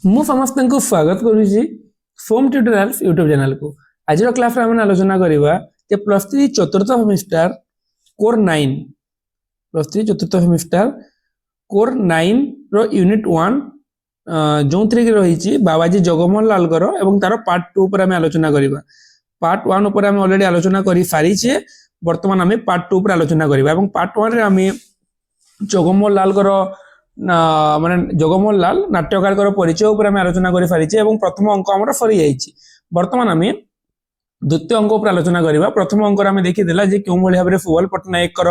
ମୁଁ ସମସ୍ତଙ୍କୁ ସ୍ୱାଗତ କରୁଛି ଫୋମ୍ ଟ୍ୟୁଟୋରିଆଲ୍ସ ୟୁଟ୍ୟୁବ ଚ୍ୟାନେଲକୁ। ଆଜିର କ୍ଲାସରେ ଆମେ ଆଲୋଚନା କରିବା ଯେ ପ୍ଲସ୍ ଥ୍ରୀ ଚତୁର୍ଥ ସେମିଷ୍ଟାର କୋର୍ 9 ପ୍ଲସ୍ ଥ୍ରୀ ଚତୁର୍ଥ ସେମିଷ୍ଟାର କୋର୍ 9 ର ୟୁନିଟ୍ 1 ଯେଉଁଥିରେ କି ରହିଛି ବାବାଜୀ ଜଗମୋହନ ଲାଲଙ୍କର ଏବଂ ତାର ପାର୍ଟ 2 ଉପରେ ଆମେ ଆଲୋଚନା କରିବା। ପାର୍ଟ 1 ଉପରେ ଆମେ ଅଲରେଡି ଆଲୋଚନା କରି ସାରିଛେ, ବର୍ତ୍ତମାନ ଆମେ ପାର୍ଟ 2 ଉପରେ ଆଲୋଚନା କରିବା ଏବଂ ପାର୍ଟ 1 ରେ ଆମେ ଜଗମୋହନ ଲାଲଙ୍କର ମାନେ ଜଗମୋହନ ଲାଲ ନାଟ୍ୟକାରଙ୍କର ପରିଚୟ ଉପରେ ଆମେ ଆଲୋଚନା କରି ସାରିଛେ ଏବଂ ପ୍ରଥମ ଅଙ୍କ ଆମର ସରି ଯାଇଛି। ବର୍ତ୍ତମାନ ଆମେ ଦ୍ୱିତୀୟ ଅଙ୍କ ଉପରେ ଆଲୋଚନା କରିବା। ପ୍ରଥମ ଅଙ୍କରେ ଆମେ ଦେଖିଥିଲା ଯେ କେଉଁଭଳି ଭାବରେ ସୁବଲ ପଟ୍ଟନାୟକଙ୍କର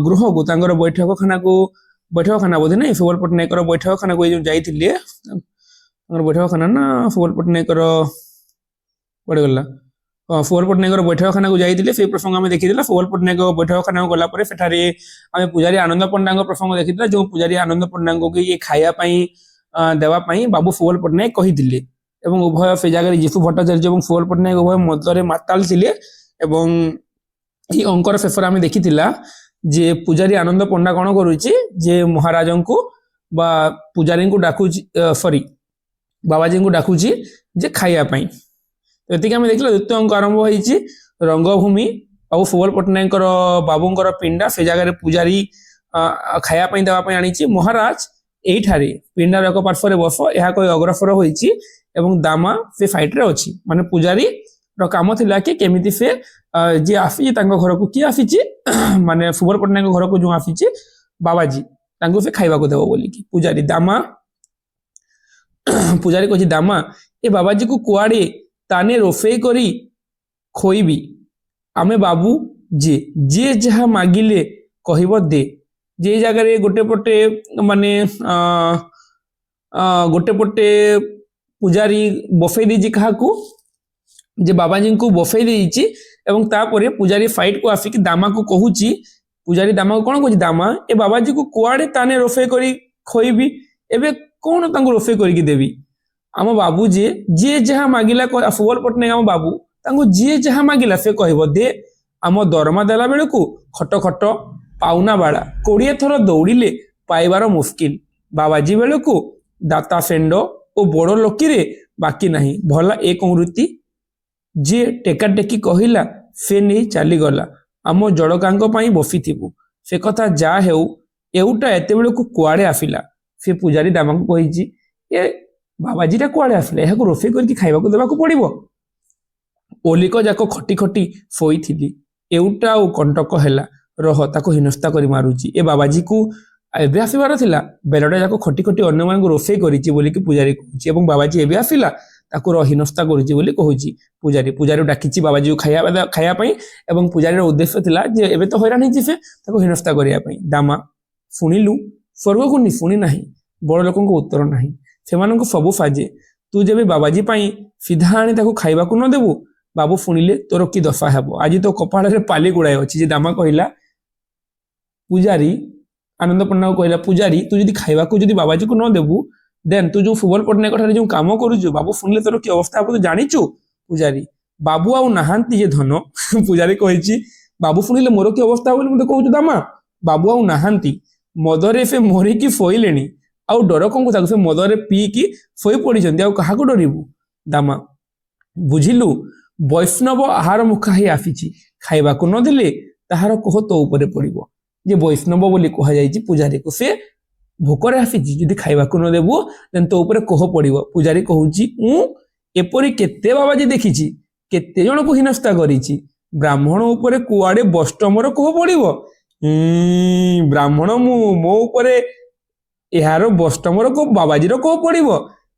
ଗୃହକୁ ତାଙ୍କର ବୈଠକଖାନା ବୋଧେ ନାହିଁ, ସୁବଲ ପଟ୍ଟନାୟକର ବୈଠକଖାନାକୁ ଏଇ ଯୋଉ ଯାଇଥିଲେ, ତାଙ୍କର ବୈଠକଖାନା ନା ସୁବଲ ପଟ୍ଟନାୟକର କୁଆଡେ ଗଲା, ସୁବଲ ପଟ୍ଟନାୟକର ବୈଠକଖାନାକୁ ଯାଇଥିଲେ, ସେଇ ପ୍ରସଙ୍ଗ ଆମେ ଦେଖିଥିଲା। ସୁବଲ ପଟ୍ଟନାୟକ ବୈଠକଖାନାକୁ ଗଲା ପରେ ସେଠାରେ ଆମେ ପୂଜାରୀ ଆନନ୍ଦ ପଣ୍ଡାଙ୍କ ପ୍ରସଙ୍ଗ ଦେଖିଥିଲା, ଯେଉଁ ପୂଜାରୀ ଆନନ୍ଦ ପଣ୍ଡାଙ୍କୁ ଇଏ ଖାଇବା ପାଇଁ ଦେବା ପାଇଁ ବାବୁ ସୁବଲ ପଟ୍ଟନାୟକ କହିଥିଲେ ଏବଂ ଉଭୟ ସେ ଜାଗାରେ ଯୀଶୁ ଭଟ୍ଟାଚାର୍ଯ୍ୟ ଏବଂ ସୁବଲ ପଟ୍ଟନାୟକ ଉଭୟ ମଦରେ ମାତାଲ ଥିଲେ। ଏବଂ ଏହି ଅଙ୍କର ଶେଷରେ ଆମେ ଦେଖିଥିଲା ଯେ ପୂଜାରୀ ଆନନ୍ଦ ପଣ୍ଡା କଣ କରୁଛି ଯେ ମହାରାଜଙ୍କୁ ବା ପୂଜାରୀଙ୍କୁ ଡାକୁଛି, ବାବାଜୀଙ୍କୁ ଡାକୁଛି ଯେ ଖାଇବା ପାଇଁ। ଏତିକି ଆମେ ଦେଖିଲା। ଦ୍ୱିତୀୟ ଅଙ୍କ ଆରମ୍ଭ ହେଇଛି ରଙ୍ଗଭୂମି ବାବୁ ସୁବଲ ପଟ୍ଟନାୟକଙ୍କର ବାବୁଙ୍କର ପିଣ୍ଡା, ସେ ଜାଗାରେ ପୂଜାରୀ ଖାଇବା ପାଇଁ ଦେବା ପାଇଁ ଆଣିଛି। ମହାରାଜ ଏଇଠାରେ ପିଣ୍ଡାର ଏକ ପାର୍ଶ୍ୱରେ ବସ, ଏହା କହି ଅଗ୍ରସର ହୋଇଛି ଏବଂ ଦାମା ସେ ସାଇଡରେ ଅଛି। ମାନେ ପୂଜାରୀ ର କାମ ଥିଲା କି କେମିତି ସେ ଯିଏ ଆସିଛି ତାଙ୍କ ଘରକୁ, କିଏ ଆସିଛି ମାନେ ସୁବଲ ପଟ୍ଟନାୟକ ଘରକୁ ଯୋଉ ଆସିଛି ବାବାଜୀ, ତାଙ୍କୁ ସେ ଖାଇବାକୁ ଦେବ ବୋଲିକି ପୂଜାରୀ କହୁଛି ଦାମା ଏ ବାବାଜୀକୁ କୁଆଡେ ତାନେ ରୋଷେଇ କରି ଖୋଇବି, ଆମେ ବାବୁ ଯିଏ ଯାହା ମାଗିଲେ କହିବ ଦେ। ଯେ ଜାଗାରେ ଗୋଟେ ପଟେ ମାନେ ଗୋଟେ ପଟେ ପୂଜାରୀ ବସେଇ ଦେଇଛି କାହାକୁ, ଯେ ବାବାଜୀଙ୍କୁ ବସେଇ ଦେଇଛି ଏବଂ ତାପରେ ପୂଜାରୀ ସାଇଡକୁ ଆସିକି ଦାମାକୁ କହୁଛି, ପୂଜାରୀ ଦାମାକୁ କଣ କହୁଛି, ଦାମା ଏ ବାବାଜୀକୁ କୁଆଡେ ତାନେ ରୋଷେଇ କରି ଖୋଇବି, ଏବେ କଣ ତାଙ୍କୁ ରୋଷେଇ କରିକି ଦେବି, ଆମ ବାବୁ ଯିଏ ଯାହା ମାଗିଲା, ସୁବଲ ପଟ୍ଟନାୟକ ଆମ ବାବୁ, ତାଙ୍କୁ ଯିଏ ଯାହା ମାଗିଲା ସେ କହିବ ଦେ। ଆମ ଦରମା ଦେଲା ବେଳକୁ ଖଟ ଖଟ ପାଉନା ବାଳା, 20 ଥର ଦୌଡ଼ିଲେ ପାଇବାର ମୁସ୍କିଲ, ବାବାଜୀ ବେଳକୁ ଦାତା ସେଣ୍ଡ ଓ ବଡ଼ ଲୋକିରେ ବାକି ନାହିଁ, ଭଲା ଏ କଣ ବୃତ୍ତି, ଯିଏ ଟେକା ଟେକି କହିଲା ସେ ନେଇ ଚାଲିଗଲା, ଆମ ଜଳକାଙ୍କ ପାଇଁ ବସିଥିବୁ, ସେ କଥା ଯାହା ହେଉ ଏଉଟା ଏତେବେଳକୁ କୁଆଡେ ଆସିଲା। ସେ ପୂଜାରୀ ଦାମାଙ୍କୁ କହିଛି ଏ ବାବାଜୀଟା କୁଆଡେ ଆସିଲା, ଏହାକୁ ରୋଷେଇ କରିକି ଖାଇବାକୁ ଦେବାକୁ ପଡିବ। ଓଲିକ ଯାକ ଖଟି ଖଟି ଶୋଇଥିଲି, ଏଉଟା ଆଉ କଣ୍ଟକ ହେଲା, ରହ ତାକୁ ହିନସ୍ତା କରି ମାରୁଛି, ଏ ବାବାଜୀକୁ ଏବେ ଆସିବାର ଥିଲା, ବେଲଟା ଯାକ ଖଟି ଖଟି ଅନ୍ୟମାନଙ୍କୁ ରୋଷେଇ କରିଛି ବୋଲିକି ପୂଜାରୀ କହୁଛି ଏବଂ ବାବାଜୀ ଏବେ ଆସିଲା, ତାକୁ ହିନସ୍ତା କରୁଛି ବୋଲି କହୁଛି ପୂଜାରୀ ଡାକିଛି ବାବାଜୀକୁ ଖାଇବା ପାଇଁ ଏବଂ ପୂଜାରୀର ଉଦ୍ଦେଶ୍ୟ ଥିଲା ଯେ ଏବେ ତ ହଇରାଣ ହେଇଛି ସେ, ତାକୁ ହିନସ୍ତା କରିବା ପାଇଁ। ଦାମା ଶୁଣିଲୁ ସ୍ୱର୍ଗକୁ ଶୁଣି ନାହିଁ, ବଡ଼ ଲୋକଙ୍କ ଉତ୍ତର ନାହିଁ, ସେମାନଙ୍କୁ ସବୁ ସାଜେ, ତୁ ଯେବେ ବାବାଜୀ ପାଇଁ ସିଧା ଆଣି ତାକୁ ଖାଇବାକୁ ନ ଦେବୁ, ବାବୁ ଶୁଣିଲେ ତୋର କି ଦଶା ହେବ, ଆଜି ତ କପାଳରେ ପାଲି ଗୁଡ଼ାଏ ଅଛି। ଯେ ଦାମା କହିଲା, ପୂଜାରୀ ଆନନ୍ଦ ପଣ୍ଡାକୁ କହିଲା, ପୂଜାରୀ ତୁ ଯଦି ଖାଇବାକୁ ଯଦି ବାବାଜୀକୁ ନ ଦେବୁ, ଦେନ୍ ତୁ ଯୋଉ ସୁବଲ ପଟ୍ଟନାୟକ ଠାରେ ଯୋଉ କାମ କରୁଛୁ, ବାବୁ ଶୁଣିଲେ ତୋର କି ଅବସ୍ଥା ହେବ ତୁ ଜାଣିଛୁ। ପୂଜାରୀ ବାବୁ ଆଉ ନାହାନ୍ତି ଯେ ଧନ, ପୂଜାରୀ କହିଛି ବାବୁ ଶୁଣିଲେ ମୋର କି ଅବସ୍ଥା ହେବ ବୋଲି ମତେ କହୁଛୁ ଦାମା, ବାବୁ ଆଉ ନାହାନ୍ତି, ମଦରେ ସେ ମରିକି ଶୋଇଲେଣି, ଆଉ ଡର କଣ ତାକୁ, ସେ ମଦରେ ପିଇକି ଶୋଇ ପଡିଛନ୍ତି, ଆଉ କାହାକୁ ଡରିବୁ। ଦାମା ବୁଝିଲୁ, ବୈଷ୍ଣବ ଆହାର ମୁଖା ହେଇ ଆସିଛି, ଖାଇବାକୁ ନଦେଲେ ତାହାର କୋହ ତୋ ଉପରେ ପଡିବ। ଯେ ବୈଷ୍ଣବ ବୋଲି କୁହାଯାଇଛି ପୂଜାରୀକୁ, ସେ ଭୋକରେ ଆସିଛି, ଯଦି ଖାଇବାକୁ ନ ଦେବୁ ଦେନ୍ ତୋ ଉପରେ କୋହ ପଡିବ। ପୂଜାରୀ କହୁଛି ଏପରି କେତେ ବାବାଜୀ ଦେଖିଛି, କେତେ ଜଣକୁ ହିନସ୍ତା କରିଛି, ବ୍ରାହ୍ମଣ ଉପରେ କୁଆଡେ ବୈଷ୍ଣବର କୋହ ପଡିବ, ବ୍ରାହ୍ମଣ ମୋ ଉପରେ ଏହାର ବୈଷ୍ଣବର କୋହ ବାବାଜୀର କୋହ ପଡିବ,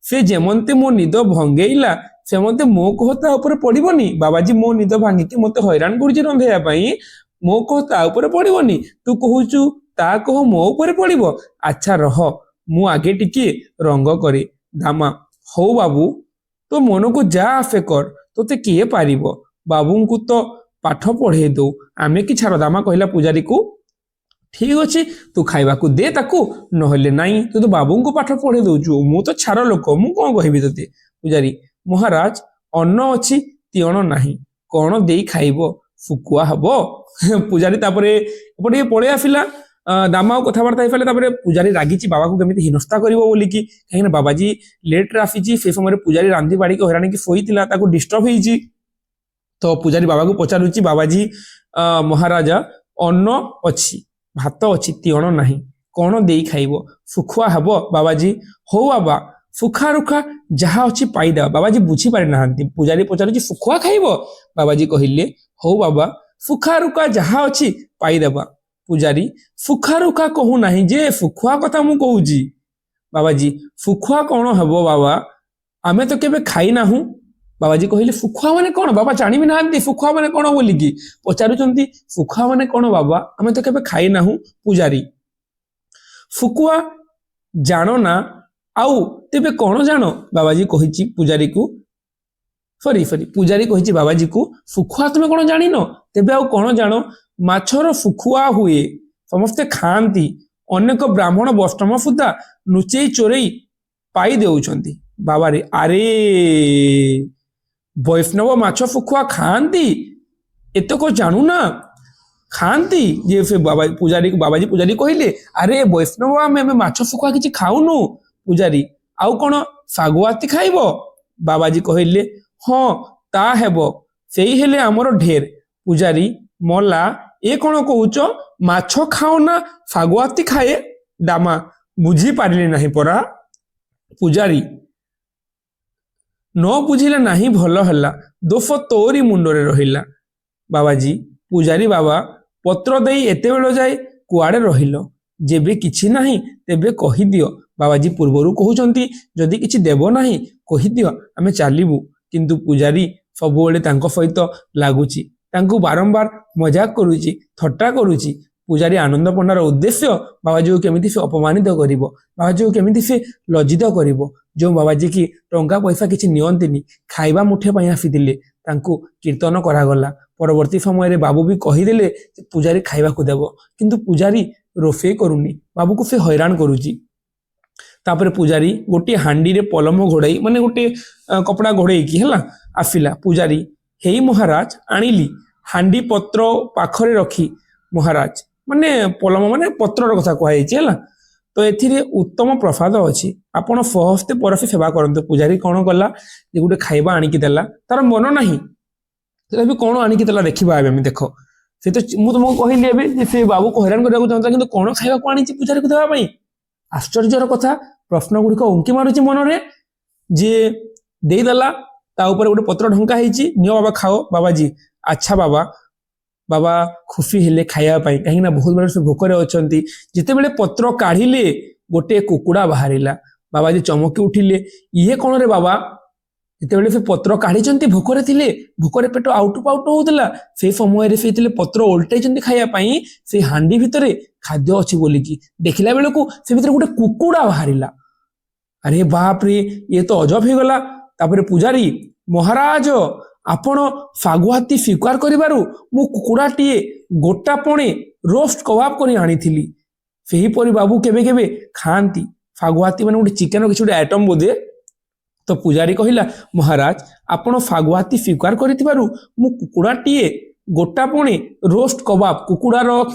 ସେ ଯେମନ୍ତେ ମୋ ନିଦ ଭଙ୍ଗେଇଲା ସେମନ୍ତେ ମୋ କୋହ ତା ଉପରେ ପଡିବନି, ବାବାଜୀ ମୋ ନିଦ ଭାଙ୍ଗିକି ମତେ ହଇରାଣ କରୁଛି ରନ୍ଧେଇବା ପାଇଁ, ମୋ କୋହ ତା ଉପରେ ପଡିବନି, ତୁ କହୁଛୁ ତା କୋହ ମୋ ଉପରେ ପଡିବ, ଆଚ୍ଛା ରହ ମୁଁ ଆଗେ ଟିକେ ରଙ୍ଗ କରେ। ଦାମା ହଉ ବାବୁ ତୋ ମନକୁ ଯା ଆସେ କର, ତୋତେ କିଏ ପାରିବ, ବାବୁଙ୍କୁ ତ ପାଠ ପଢେଇ ଦଉ, ଆମେ କି ଛାଡ଼। ଦାମା କହିଲା ପୂଜାରୀକୁ, ଠିକ ଅଛି ତୁ ଖାଇବାକୁ ଦେ ତାକୁ, ନହେଲେ ନାଇଁ ତୁ ତ ବାବୁଙ୍କୁ ପାଠ ପଢେଇ ଦଉଛୁ, ମୁଁ ତ ଛାଡ଼ ଲୋକ, ମୁଁ କଣ କହିବି ତତେ। ପୂଜାରୀ ମହାରାଜ ଅନ୍ନ ଅଛି ତିଅଣ ନାହିଁ, କଣ ଦେଇ ଖାଇବ, ଶୁକୁଆ ହବ। ପୂଜାରୀ ତାପରେ ଏପଟେ ପଳେଇ ଆସିଲା ଦାମ ଆଉ କଥାବାର୍ତ୍ତା ହେଇପାରିଲେ ତାପରେ ପୂଜାରୀ ରାଗିଛି ବାବାକୁ କେମିତି ହିନସ୍ତା କରିବ ବୋଲିକି, କାହିଁକିନା ବାବାଜୀ ଲେଟ୍ରେ ଆସିଛି, ସେ ସମୟରେ ପୂଜାରୀ ରାନ୍ଧି ବାଡ଼ିକି ହଇରାଣିକି ଶୋଇଥିଲା, ତାକୁ ଡିଷ୍ଟର୍ବ ହେଇଛି। ତ ପୂଜାରୀ ବାବାକୁ ପଚାରୁଛି, ବାବାଜୀ ମହାରାଜା ଅନ୍ନ ଅଛି, ଭାତ ଅଛି, ତିଅଣ ନାହିଁ, କଣ ଦେଇ ଖାଇବ? ଶୁଖୁଆ ହବ ବାବାଜୀ? ହଉ ବାବା, ସୁଖା ରୁଖା ଯାହା ଅଛି ପାଇଦେବା। ବାବାଜୀ ବୁଝିପାରି ନାହାନ୍ତି, ପୂଜାରୀ ପଚାରୁଛି ଶୁଖୁଆ ଖାଇବ? ବାବାଜୀ କହିଲେ ହଉ ବାବା, ସୁଖା ରୁଖା ଯାହା ଅଛି ପାଇଦେବା। ପୂଜାରୀ ସୁଖା ରୁଖା କହୁନାହିଁ ଯେ, ଶୁଖୁଆ କଥା ମୁଁ କହୁଛି। ବାବାଜୀ ଶୁଖୁଆ କଣ ହବ ବାବା, ଆମେ ତ କେବେ ଖାଇନାହୁଁ। ବାବାଜୀ କହିଲେ ଶୁଖୁଆ ମାନେ କଣ? ବାବା ଜାଣିବି ନାହାନ୍ତି ଶୁଖୁଆ ମାନେ କଣ ବୋଲିକି ପଚାରୁଛନ୍ତି। ଶୁଖୁଆ ମାନେ କଣ ବାବା, ଆମେ ତ କେବେ ଖାଇନାହୁଁ। ପୂଜାରୀ ଶୁଖୁଆ ଜାଣ ନା, ଆଉ ତେବେ କଣ ଜାଣ? ବାବାଜୀ କହିଛି ପୂଜାରୀକୁ, ପୂଜାରୀ କହିଛି ବାବାଜୀକୁ, ଶୁଖୁଆ ତୁମେ କଣ ଜାଣିନ? ତେବେ ଆଉ କଣ ଜାଣ? ମାଛର ଶୁଖୁଆ ହୁଏ, ସମସ୍ତେ ଖାଆନ୍ତି, ଅନେକ ବ୍ରାହ୍ମଣ ବୈଷ୍ଣବ ସୁଦ୍ଧା ଲୁଚେଇ ଚୋରେଇ ପାଇ ଦେଉଛନ୍ତି। ବାବାରେ ଆରେ, ବୈଷ୍ଣବ ମାଛ ଶୁଖୁଆ ଖାଆନ୍ତି, ଏତକ ଜାଣୁନା? ଖାଆନ୍ତି ଯେ ସେ ବାବାଜୀ ପୂଜାରୀ କହିଲେ, ଆରେ ବୈଷ୍ଣବ ଆମେ ମାଛ ଶୁଖୁଆ କିଛି ଖାଉନୁ। ପୂଜାରୀ ଆଉ କଣ ଶାଗୁଆତି ଖାଇବ? ବାବାଜୀ କହିଲେ ହଁ ତା ହେବ, ସେଇ ହେଲେ ଆମର ଢେର। ପୂଜାରୀ ମଲା, ଏ କଣ କହୁଛ? ମାଛ ଖାଅ ନା ଶାଗୁଆତି ଖାଏ? ଦାମା ବୁଝିପାରିଲି ନାହିଁ ପରା। ପୂଜାରୀ ନ ବୁଝିଲେ ନାହିଁ ଭଲ ହେଲା, ଦୋଷ ତୋରି ମୁଣ୍ଡରେ ରହିଲା। ବାବାଜୀ ପୂଜାରୀ ବାବା, ପତ୍ର ଦେଇ ଏତେବେଳ ଯାଏ କୁଆଡ଼େ ରହିଲ? ଯେବେ କିଛି ନାହିଁ ତେବେ କହିଦିଅ। ବାବାଜୀ ପୂର୍ବରୁ କହୁଛନ୍ତି ଯଦି କିଛି ଦେବ ନାହିଁ କହିଦିଅ, ଆମେ ଚାଲିବୁ। କିନ୍ତୁ ପୂଜାରୀ ସବୁବେଳେ ତାଙ୍କ ସହିତ ଲାଗୁଛି, ତାଙ୍କୁ ବାରମ୍ବାର ମଜାକ କରୁଛି, ଥଟ୍ଟା କରୁଛି। ପୂଜାରୀ ଆନନ୍ଦ ପଣ୍ଡାର ଉଦ୍ଦେଶ୍ୟ ବାବାଜୀକୁ କେମିତି ସେ ଅପମାନିତ କରିବ, ବାବାଜୀକୁ କେମିତି ସେ ଲଜ୍ଜିତ କରିବ। ଯେଉଁ ବାବାଜୀ କି ଟଙ୍କା ପଇସା କିଛି ନିଅନ୍ତିନି, ଖାଇବା ମୁଠେ ପାଇଁ ଆସିଥିଲେ, ତାଙ୍କୁ କୀର୍ତ୍ତନ କରାଗଲା। ପରବର୍ତ୍ତୀ ସମୟରେ ବାବୁ ବି କହିଦେଲେ ପୂଜାରୀ ଖାଇବାକୁ ଦେବ, କିନ୍ତୁ ପୂଜାରୀ ରୋଷେଇ କରୁନି, ବାବୁକୁ ସେ ହଇରାଣ କରୁଛି। ତାପରେ ପୂଜାରୀ ଗୋଟିଏ ହାଣ୍ଡିରେ ପଲମ ଘୋଡ଼ାଇ, ମାନେ ଗୋଟିଏ କପଡ଼ା ଘୋଡ଼େଇକି ହେଲା ଆସିଲା। ପୂଜାରୀ ହେଇ ମହାରାଜ ଆଣିଲି। ହାଣ୍ଡି ପତ୍ର ପାଖରେ ରଖି, ମହାରାଜ ମାନେ ପଲମ ମାନେ ପତ୍ରର କଥା କୁହାଯାଇଛି ହେଲା। ତ ଏଥିରେ ଉତ୍ତମ ପ୍ରସାଦ ଅଛି, ଆପଣ ସହସ୍ତେ ପରସି ସେବା କରନ୍ତୁ। ପୂଜାରୀ କଣ କଲା ଯେ ଗୋଟେ ଖାଇବା ଆଣିକି ଦେଲା, ତାର ମନ ନାହିଁ, ଏବେ କଣ ଆଣିକି ଦେଲା ଦେଖିବା ଏବେ ଆମେ ଦେଖ। ସେ ତ ମୁଁ ତମକୁ କହିଲି ଏବେ ଯେ ସେ ବାବୁକୁ ହଇରାଣ କରିବାକୁ ଚାହୁଁଥିଲା, କିନ୍ତୁ କଣ ଖାଇବାକୁ ଆଣିଛି ପୂଜାରୀକୁ ଦେବା ପାଇଁ? ଆଶ୍ଚର୍ଯ୍ୟର କଥା, ପ୍ରଶ୍ନ ଗୁଡ଼ିକ ଉଙ୍କି ମାରୁଛି ମନରେ। ଯିଏ ଦେଇଦେଲା ତା ଉପରେ ଗୋଟେ ପତ୍ର ଢଙ୍କା ହେଇଛି, ନିଅ ବାବା ଖାଅ। ବାବାଜୀ ଆଚ୍ଛା ବାବା। ବାବା ଖୁସି ହେଲେ ଖାଇବା ପାଇଁ, କାହିଁକିନା ବହୁତ ବେଳେ ସେ ଭୋକରେ ଅଛନ୍ତି। ଯେତେବେଳେ ପତ୍ର କାଢ଼ିଲେ ଗୋଟିଏ କୁକୁଡ଼ା ବାହାରିଲା। ବାବାଜୀ ଚମକି ଉଠିଲେ, ଇଏ କଣ ରେ ବାବା? ଯେତେବେଳେ ସେ ପତ୍ର କାଢ଼ିଛନ୍ତି ଭୋକରେ ଥିଲେ, ଭୋକରେ ପେଟ ଆଉଟୁ ପାଉଟୁ ହଉଥିଲା, ସେଇ ସମୟରେ ସେ ଯେତେବେଳେ ପତ୍ର ଓଲଟେଇଛନ୍ତି ଖାଇବା ପାଇଁ, ସେଇ ହାଣ୍ଡି ଭିତରେ ଖାଦ୍ୟ ଅଛି ବୋଲିକି ଦେଖିଲା ବେଳକୁ ସେ ଭିତରେ ଗୋଟେ କୁକୁଡ଼ା ବାହାରିଲା। ଆରେ ବାପରେ, ଇଏ ତ ଅଜବ ହେଇଗଲା। ତାପରେ ପୂଜାରୀ ମହାରାଜ, ଆପଣ ଶାଗୁଆତି ସ୍ୱୀକାର କରିବାରୁ ମୁଁ କୁକୁଡ଼ାଟିଏ ଗୋଟାପଣେ ରୋଷ୍ଟ କବାବ କରି ଆଣିଥିଲି। ସେହିପରି ବାବୁ କେବେ କେବେ ଖାଆନ୍ତି ଶାଗୁଆତି, ମାନେ ଗୋଟେ ଚିକେନ କିଛି ଗୋଟେ ଆଇଟମ ବୋଧେ। ତ ପୂଜାରୀ କହିଲା, ମହାରାଜ ଆପଣ ଶାଗୁଆତି ସ୍ୱୀକାର କରିଥିବାରୁ ମୁଁ କୁକୁଡ଼ାଟିଏ ଗୋଟାପଣେ ରୋଷ୍ଟ କବାବ, କୁକୁଡ଼ାର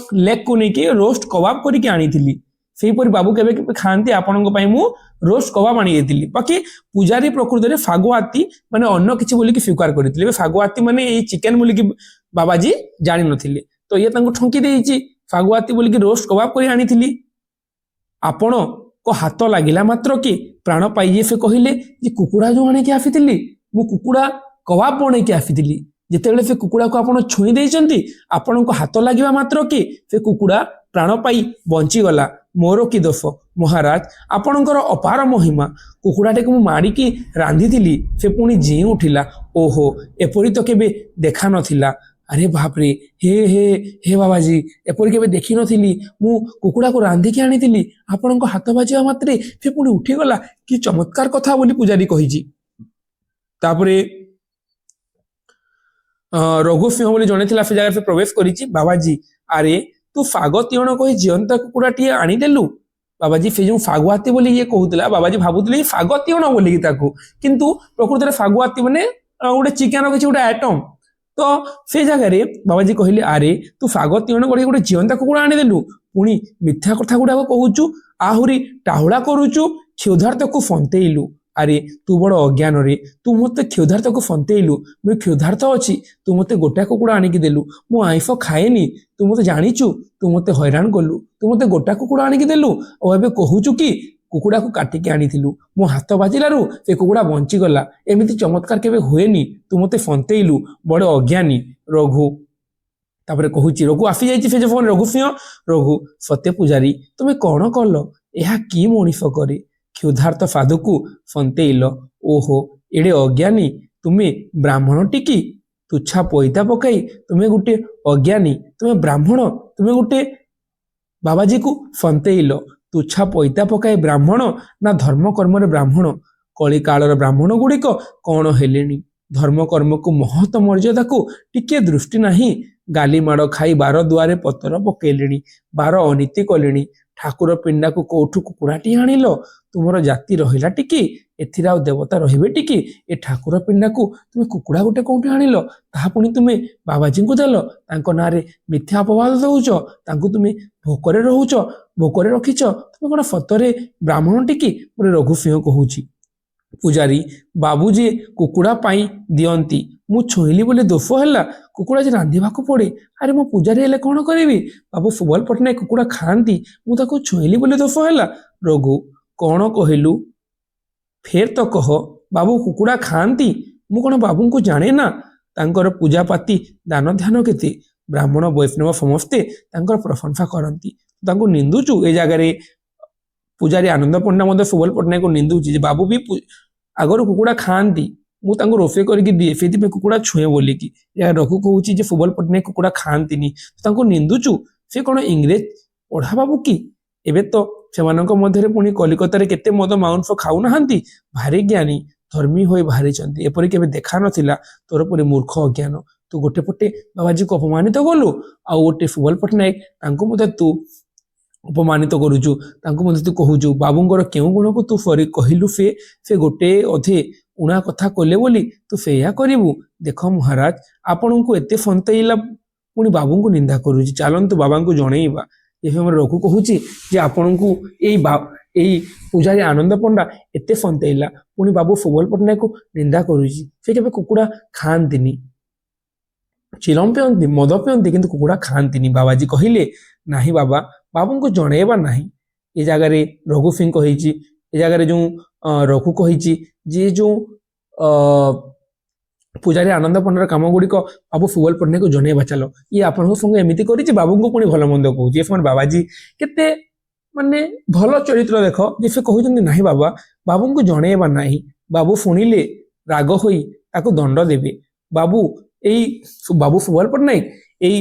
ଲେଗକୁ ନେଇକି ରୋଷ୍ଟ କବାବ କରିକି ଆଣିଥିଲି। ସେହିପରି ବାବୁ କେବେ କେବେ ଖାଆନ୍ତି, ଆପଣଙ୍କ ପାଇଁ ମୁଁ ରୋଷ୍ଟ କବାବ ଆଣି ଦେଇଥିଲି। ବାକି ପୂଜାରୀ ପ୍ରକୃତରେ ଶାଗୁଆତି ମାନେ ଅନ୍ୟ କିଛି ବୋଲିକି ସ୍ୱୀକାର କରିଥିଲେ, ଶାଗୁଆତି ମାନେ ଏଇ ଚିକେନ ବୋଲିକି ବାବାଜୀ ଜାଣିନଥିଲେ। ତ ଇଏ ତାଙ୍କୁ ଠକି ଦେଇଛି, ଶାଗୁଆତି ବୋଲିକି ରୋଷ୍ଟ କବାବ କରି ଆଣିଥିଲି। ଆପଣଙ୍କ ହାତ ଲାଗିଲା ମାତ୍ର କି ପ୍ରାଣ ପାଇଯିଏ। ସେ କହିଲେ ଯେ କୁକୁଡ଼ା ଯେଉଁ ଆଣିକି ଆସିଥିଲି, ମୁଁ କୁକୁଡ଼ା କବାବ ବନେଇକି ଆସିଥିଲି। ଯେତେବେଳେ ସେ କୁକୁଡ଼ାକୁ ଆପଣ ଛୁଇଁ ଦେଇଛନ୍ତି, ଆପଣଙ୍କ ହାତ ଲାଗିବା ମାତ୍ର କି ସେ କୁକୁଡ଼ା ପ୍ରାଣ ପାଇ ବଞ୍ଚିଗଲା। ମୋର କି ଦୋଷ ମହାରାଜ, ଆପଣଙ୍କର ଅପାର ମହିମା। କୁକୁଡ଼ାଟିକୁ ମୁଁ ମାରିକି ରାନ୍ଧିଥିଲି, ସେ ପୁଣି ଜିଇଁ ଉଠିଲା। ଓହୋ, ଏପରି ତ କେବେ ଦେଖା ନଥିଲା। ଆରେ ବାପରେ, ହେ ହେ ହେ ବାବାଜୀ, ଏପରି କେବେ ଦେଖିନଥିଲି। ମୁଁ କୁକୁଡ଼ାକୁ ରାନ୍ଧିକି ଆଣିଥିଲି, ଆପଣଙ୍କ ହାତ ବାଜିବା ମାତ୍ରେ ସେ ପୁଣି ଉଠିଗଲା। କି ଚମତ୍କାର କଥା ବୋଲି ପୂଜାରୀ କହିଛି। ତାପରେ ରଘୁ ସିଂହ ବୋଲି ଜଣେ ଥିଲା, ସେ ଜାଗାରେ ସେ ପ୍ରବେଶ କରିଛି। ବାବାଜୀ ଆରେ ତୁ ଶାଗ ତିଅଣ କହି ଜିଅନ୍ତା କୁକୁଡ଼ାଟିଏ ଆଣିଦେଲୁ। ବାବାଜୀ ସେ ଯେଉଁ ଶାଗୁଆତି ବୋଲି ଇଏ କହୁଥିଲା, ବାବାଜୀ ଭାବୁଥିଲେ ଶାଗ ତିଅଣ ବୋଲିକି ତାକୁ, କିନ୍ତୁ ପ୍ରକୃତରେ ଶାଗୁଆତି ମାନେ ଗୋଟେ ଚିକେନ କିଛି ଗୋଟେ ଆଇଟମ। ତ ସେ ଜାଗାରେ ବାବାଜୀ କହିଲେ, ଆରେ ତୁ ଶାଗ ତିଅଣ କରି ଗୋଟେ ଜିଅନ୍ତା କୁକୁଡ଼ା ଆଣିଦେଲୁ। ପୁଣି ମିଥ୍ୟା କଥା ଗୁଡାକ କହୁଛୁ, ଆହୁରି ଟାହୁଳା କରୁଛୁ, କ୍ଷୁଧାର୍ତ୍ତକୁ ଫନ୍ତେଇଲୁ। ଆରେ ତୁ ବଡ଼ ଅଜ୍ଞାନରେ, ତୁ ମୋତେ କ୍ଷୁଧାର୍ତ୍ତକୁ ଫନ୍ତେଇଲୁ। ମୁଁ କ୍ଷୁଧାର୍ତ ଅଛି, ତୁ ମୋତେ ଗୋଟା କୁକୁଡ଼ା ଆଣିକି ଦେଲୁ। ମୁଁ ଆଇଁଷ ଖାଏନି, ତୁ ମୋତେ ଜାଣିଛୁ, ତୁ ମୋତେ ହଇରାଣ କଲୁ, ତୁ ମୋତେ ଗୋଟା କୁକୁଡ଼ା ଆଣିକି ଦେଲୁ, ଆଉ ଏବେ କହୁଛୁ କି କୁକୁଡ଼ାକୁ କାଟିକି ଆଣିଥିଲୁ, ମୋ ହାତ ବାଜିଲାରୁ ସେ କୁକୁଡ଼ା ବଞ୍ଚିଗଲା। ଏମିତି ଚମତ୍କାର କେବେ ହୁଏନି, ତୁ ମୋତେ ଫନ୍ତେଇଲୁ, ବଡ଼ ଅଜ୍ଞାନୀ। ରଘୁ ତାପରେ କହୁଛି, ରଘୁ ଆସିଯାଇଛି ସେ ଫୋନ। ରଘୁ ସିଂହ, ରଘୁ, ସତ୍ୟ ପୂଜାରୀ, ତୁମେ କ'ଣ କଲ? ଏହା କି ମଣିଷ କରେ? କ୍ଷୁଧାର୍ତ ସାଧୁକୁ ଫନ୍ତେଇଲ। ଓହୋ, ଏଡ଼େ ଅଜ୍ଞାନୀ ତୁମେ, ବ୍ରାହ୍ମଣ ଟିକି? ତୁଚ୍ଛା ପଇତା ପକାଇ ତୁମେ ଗୋଟେ ଅଜ୍ଞାନୀ, ତୁମେ ବ୍ରାହ୍ମଣ, ତୁମେ ଗୋଟେ ବାବାଜୀକୁ ଫନ୍ତେଇଲ। ତୁଚ୍ଛା ପଇତା ପକାଇ ବ୍ରାହ୍ମଣ ନା ଧର୍ମକର୍ମରେ ବ୍ରାହ୍ମଣ? କଳିକାଳର ବ୍ରାହ୍ମଣ ଗୁଡ଼ିକ କ'ଣ ହେଲେଣି? ଧର୍ମକର୍ମକୁ ମହତ ମର୍ଯ୍ୟାଦାକୁ ଟିକେ ଦୃଷ୍ଟି ନାହିଁ। ଗାଲିମାଡ଼ ଖାଇ ବାର ଦୁଆରେ ପତର ପକେଇଲେଣି, ବାର ଅନୀତି କଲେଣି। ଠାକୁର ପିଣ୍ଡାକୁ କୋଉଠୁ କୁକୁଡ଼ାଟି ଆଣିଲ? ତୁମର ଜାତି ରହିଲା ଟିକି? ଏଥିରେ ଆଉ ଦେବତା ରହିବେ ଟିକି? ଏ ଠାକୁର ପିଣ୍ଡାକୁ ତୁମେ କୁକୁଡ଼ା ଗୋଟେ କୋଉଠି ଆଣିଲ? ତାହା ପୁଣି ତୁମେ ବାବାଜୀଙ୍କୁ ଦେଲ। ତାଙ୍କ ନାଁରେ ମିଥ୍ୟା ଅପବାଦ ଦେଉଛ। ତାଙ୍କୁ ତୁମେ ଭୋକରେ ରହୁଛ, ଭୋକରେ ରଖିଛ। ତୁମେ କ'ଣ ସତରେ ବ୍ରାହ୍ମଣ ଟିକି? ବୋଲି ରଘୁ ସିଂହ କହୁଛି। ପୂଜାରୀ ବାବୁ ଯେ କୁକୁଡ଼ା ପାଇଁ ଦିଅନ୍ତି, ମୁଁ ଛୁଇଁଲି ବୋଲି ଦୋଷ ହେଲା? କୁକୁଡ଼ା ଯେ ରାନ୍ଧିବାକୁ ପଡ଼େ। ଆରେ ମୁଁ ପୂଜାରୀ ହେଲେ କ'ଣ କରିବି? ବାବୁ ସୁବଲ ପଟ୍ଟନାୟକ କୁକୁଡ଼ା ଖାଆନ୍ତି, ମୁଁ ତାକୁ ଛୁଇଁଲି ବୋଲି ଦୋଷ ହେଲା? ରଘୁ, କ'ଣ କହିଲୁ? ଫେର ତ କହ। ବାବୁ କୁକୁଡ଼ା ଖାଆନ୍ତି? ମୁଁ କ'ଣ ବାବୁଙ୍କୁ ଜାଣେ ନା? ତାଙ୍କର ପୂଜାପାତି ଦାନ ଧ୍ୟାନ କେତେ? ବ୍ରାହ୍ମଣ ବୈଷ୍ଣବ ସମସ୍ତେ ତାଙ୍କର ପ୍ରଶଂସା କରନ୍ତି, ତାଙ୍କୁ ନିନ୍ଦୁଛୁ। ଏ ଜାଗାରେ ପୂଜାରୀ ଆନନ୍ଦ ପଣ୍ଡା ମଧ୍ୟ ସୁବଲ ପଟ୍ଟନାୟକକୁ ନିନ୍ଦୁଛି ଯେ ବାବୁ ବି ଆଗରୁ କୁକୁଡ଼ା ଖାଆନ୍ତି, ମୁଁ ତାଙ୍କୁ ରୋଷେଇ କରିକି ଦିଏ, ସେଇଥିପାଇଁ କୁକୁଡ଼ା ଛୁଏଁ ବୋଲିକି। ଏହା ରଘୁ କହୁଛି ଯେ ସୁବଲ ପଟ୍ଟନାୟକ କୁକୁଡ଼ା ଖାଆନ୍ତିନି, ତାଙ୍କୁ ନିନ୍ଦୁଛୁ। ସେ କ'ଣ ଇଂରେଜ ପଢ଼ା ବାବୁ କି? ଏବେ ତ ସେମାନଙ୍କ ମଧ୍ୟରେ ପୁଣି କଲିକତାରେ କେତେ ମଦ ମାଉଂସ ଖାଉନାହାନ୍ତି। ଭାରି ଜ୍ଞାନୀ, ଧର୍ମୀ ହୋଇ ବାହାରିଛନ୍ତି, ଏପରି କେବେ ଦେଖା ନଥିଲା। ତୋର ପରି ମୂର୍ଖ ଅଜ୍ଞାନ। ତୁ ଗୋଟେ ପଟେ ବାବାଜୀକୁ ଅପମାନିତ କଲୁ, ଆଉ ଗୋଟେ ସୁବଲ ପଟ୍ଟନାୟକ, ତାଙ୍କୁ ମଧ୍ୟ ତୁ ଅପମାନିତ କରୁଛୁ। ତାଙ୍କୁ ମଧ୍ୟ ତୁ କହୁଛୁ ବାବୁଙ୍କର କେଉଁ ଗୁଣକୁ ତୁ କହିଲୁ ସେ ଗୋଟେ ଅଧେ ଉଣା କଥା କଲେ ବୋଲି ତୁ ସେଇଆ କରିବୁ? ଦେଖ ମହାରାଜ, ଆପଣଙ୍କୁ ଏତେ ଫନ୍ତେଇଲା, ପୁଣି ବାବୁଙ୍କୁ ନିନ୍ଦା କରୁଛି। ଚାଲନ୍ତୁ ବାବାଙ୍କୁ ଜଣେଇବା। ଏ ସମୟରେ ରଘୁ କହୁଛି ଯେ ଆପଣଙ୍କୁ ଏଇ ପୂଜାରୀ ଆନନ୍ଦ ପଣ୍ଡା ଏତେ ଫନ୍ତେଇଲା, ପୁଣି ବାବୁ ସୁବଲ ପଟ୍ଟନାୟକକୁ ନିନ୍ଦା କରୁଛି। ସେ କେବେ କୁକୁଡ଼ା ଖାଆନ୍ତିନି, ଚିଲମ ପିଅନ୍ତି, ମଦ ପିଅନ୍ତି, କିନ୍ତୁ କୁକୁଡ଼ା ଖାଆନ୍ତିନି। ବାବାଜୀ କହିଲେ, ନାହିଁ ବାବା, ବାବୁଙ୍କୁ ଜଣେଇବା ନାହିଁ। ଏ ଜାଗାରେ ରଘୁ ସିଂ କହିଛି, ଏ ଜାଗାରେ ଯେଉଁ ରଘୁ କହିଛି ଯେ ଯେଉଁ ପୂଜାରୀ ଆନନ୍ଦ ପଣ୍ଡାର କାମ ଗୁଡ଼ିକ ବାବୁ ସୁବଲ ପଟ୍ଟନାୟକକୁ ଜଣେଇବା ଚାଲ। ଇଏ ଆପଣଙ୍କ ସଙ୍ଗେ ଏମିତି କରିଛି, ବାବୁଙ୍କୁ ପୁଣି ଭଲ ମନ୍ଦ କହୁଛି। ଏ ସମୟରେ ବାବାଜୀ କେତେ ମାନେ ଭଲ ଚରିତ୍ର ଦେଖ, ଯେ ସେ କହୁଛନ୍ତି ନାହିଁ ବାବା, ବାବୁଙ୍କୁ ଜଣେଇବା ନାହିଁ। ବାବୁ ଶୁଣିଲେ ରାଗ ହୋଇ ତାକୁ ଦଣ୍ଡ ଦେବେ। ବାବୁ ସୁବଲ ପଟ୍ଟନାୟକ ଏଇ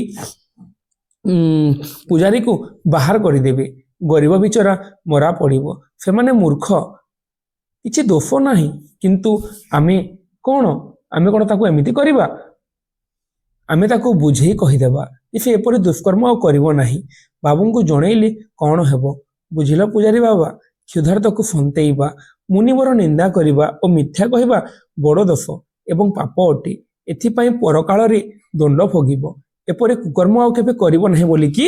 ପୂଜାରୀକୁ ବାହାର କରିଦେବେ। ଗରିବ ବିଚରା ମରା ପଡ଼ିବ। ସେମାନେ ମୂର୍ଖ, କିଛି ଦୋଷ ନାହିଁ, କିନ୍ତୁ ଆମେ କ'ଣ ତାକୁ ଏମିତି କରିବା? ଆମେ ତାକୁ ବୁଝେଇ କହିଦେବା ଯେ ସେ ଏପରି ଦୁଷ୍କର୍ମ ଆଉ କରିବ ନାହିଁ। ବାବୁଙ୍କୁ ଜଣେଇଲେ କ'ଣ ହେବ? ବୁଝିଲ ପୂଜାରୀ ବାବା, କ୍ଷୁଧାର୍ତ୍ତକୁ ଫନ୍ତେଇବା, ମୁନିବର ନିନ୍ଦା କରିବା ଓ ମିଥ୍ୟା କହିବା ବଡ଼ ଦୋଷ ଏବଂ ପାପ ଅଟେ। ଏଥିପାଇଁ ପରକାଳରେ ଦଣ୍ଡ ଭୋଗିବ। ଏପରି କୁକର୍ମ ଆଉ କେବେ କରିବ ନାହିଁ ବୋଲିକି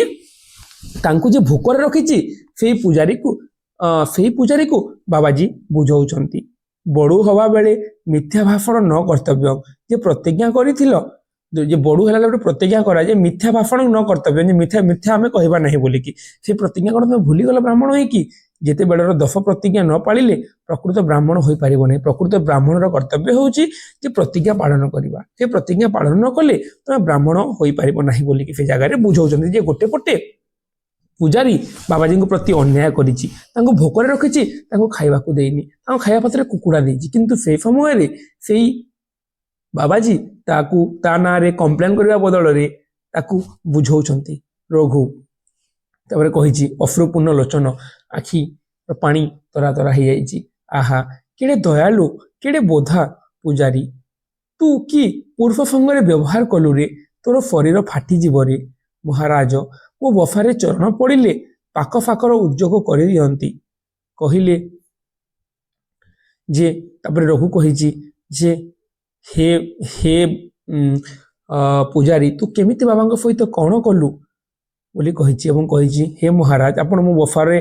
ତାଙ୍କୁ ଯେ ଭୋକରେ ରଖିଛି ସେଇ ପୂଜାରୀକୁ ବାବାଜୀ ବୁଝଉଛନ୍ତି। ବଡ଼ୁ ହବା ବେଳେ ମିଥ୍ୟା ଭାଷଣ ନ କର୍ତ୍ତବ୍ୟ। ଯେ ପ୍ରତିଜ୍ଞା କରିଥିଲ, ଯେ ବଡ଼ୁ ହେଲା ଗୋଟେ ପ୍ରତିଜ୍ଞା କରା ଯେ ମିଥ୍ୟା ଭାଷଣ ନ କର୍ତ୍ତବ୍ୟ, ଯେ ମିଥ୍ୟା ଆମେ କହିବା ନାହିଁ ବୋଲିକି। ସେ ପ୍ରତିଜ୍ଞା କ'ଣ ତମେ ଭୁଲିଗଲ ବ୍ରାହ୍ମଣ ହେଇକି? ଯେତେବେଳର ଦଶ ପ୍ରତିଜ୍ଞା ନ ପାଳିଲେ ପ୍ରକୃତ ବ୍ରାହ୍ମଣ ହୋଇପାରିବ ନାହିଁ। ପ୍ରକୃତ ବ୍ରାହ୍ମଣର କର୍ତ୍ତବ୍ୟ ହେଉଛି ଯେ ପ୍ରତିଜ୍ଞା ପାଳନ କରିବା। ସେ ପ୍ରତିଜ୍ଞା ପାଳନ ନ କଲେ ତମେ ବ୍ରାହ୍ମଣ ହୋଇପାରିବ ନାହିଁ ବୋଲିକି ସେ ଜାଗାରେ ବୁଝଉଛନ୍ତି। ଯେ ଗୋଟେ ପଟେ ପୂଜାରୀ ବାବାଜୀଙ୍କ ପ୍ରତି ଅନ୍ୟାୟ କରିଛି, ତାଙ୍କୁ ଭୋକରେ ରଖିଛି, ତାଙ୍କୁ ଖାଇବାକୁ ଦେଇନି, ତାଙ୍କୁ ଖାଇବା ପାତ୍ରରେ କୁକୁଡ଼ା ଦେଇଛି, କିନ୍ତୁ ସେଇ ସମୟରେ ସେଇ ବାବାଜୀ ତା ନାଁରେ କମ୍ପ୍ଲେନ୍ କରିବା ବଦଳରେ ତାକୁ ବୁଝଉଛନ୍ତି। ରଘୁ ତାପରେ କହିଛି, ଅଶ୍ରୁପୂର୍ଣ୍ଣ ଲୋଚନ, ଆଖିର ପାଣି ତରା ତରା ହେଇଯାଇଛି। ଆହା, କେଡ଼େ ଦୟାଳୁ, କେଡ଼େ ବୋଧା ପୂଜାରୀ, ତୁ କି ପୁରୁଷ ସଙ୍ଗରେ ବ୍ୟବହାର କଲୁ ରେ? ତୋର ଶରୀର ଫାଟିଯିବ ରେ। ମହାରାଜ, ମୋ ବସାରେ ଚରଣ ପଡ଼ିଲେ ପାକ ଫାକର ଉଦ୍ଯୋଗ କରିଦିଅନ୍ତି। କହିଲେ ଯେ ତାପରେ ରଘୁ କହିଛି ଯେ ହେ ପୂଜାରୀ, ତୁ କେମିତି ବାବାଙ୍କ ସହିତ କ'ଣ କଲୁ? ବୋଲି କହିଛି ଏବଂ କହିଛି ହେ ମହାରାଜ ଆପଣ ମୋ ବଫାରେ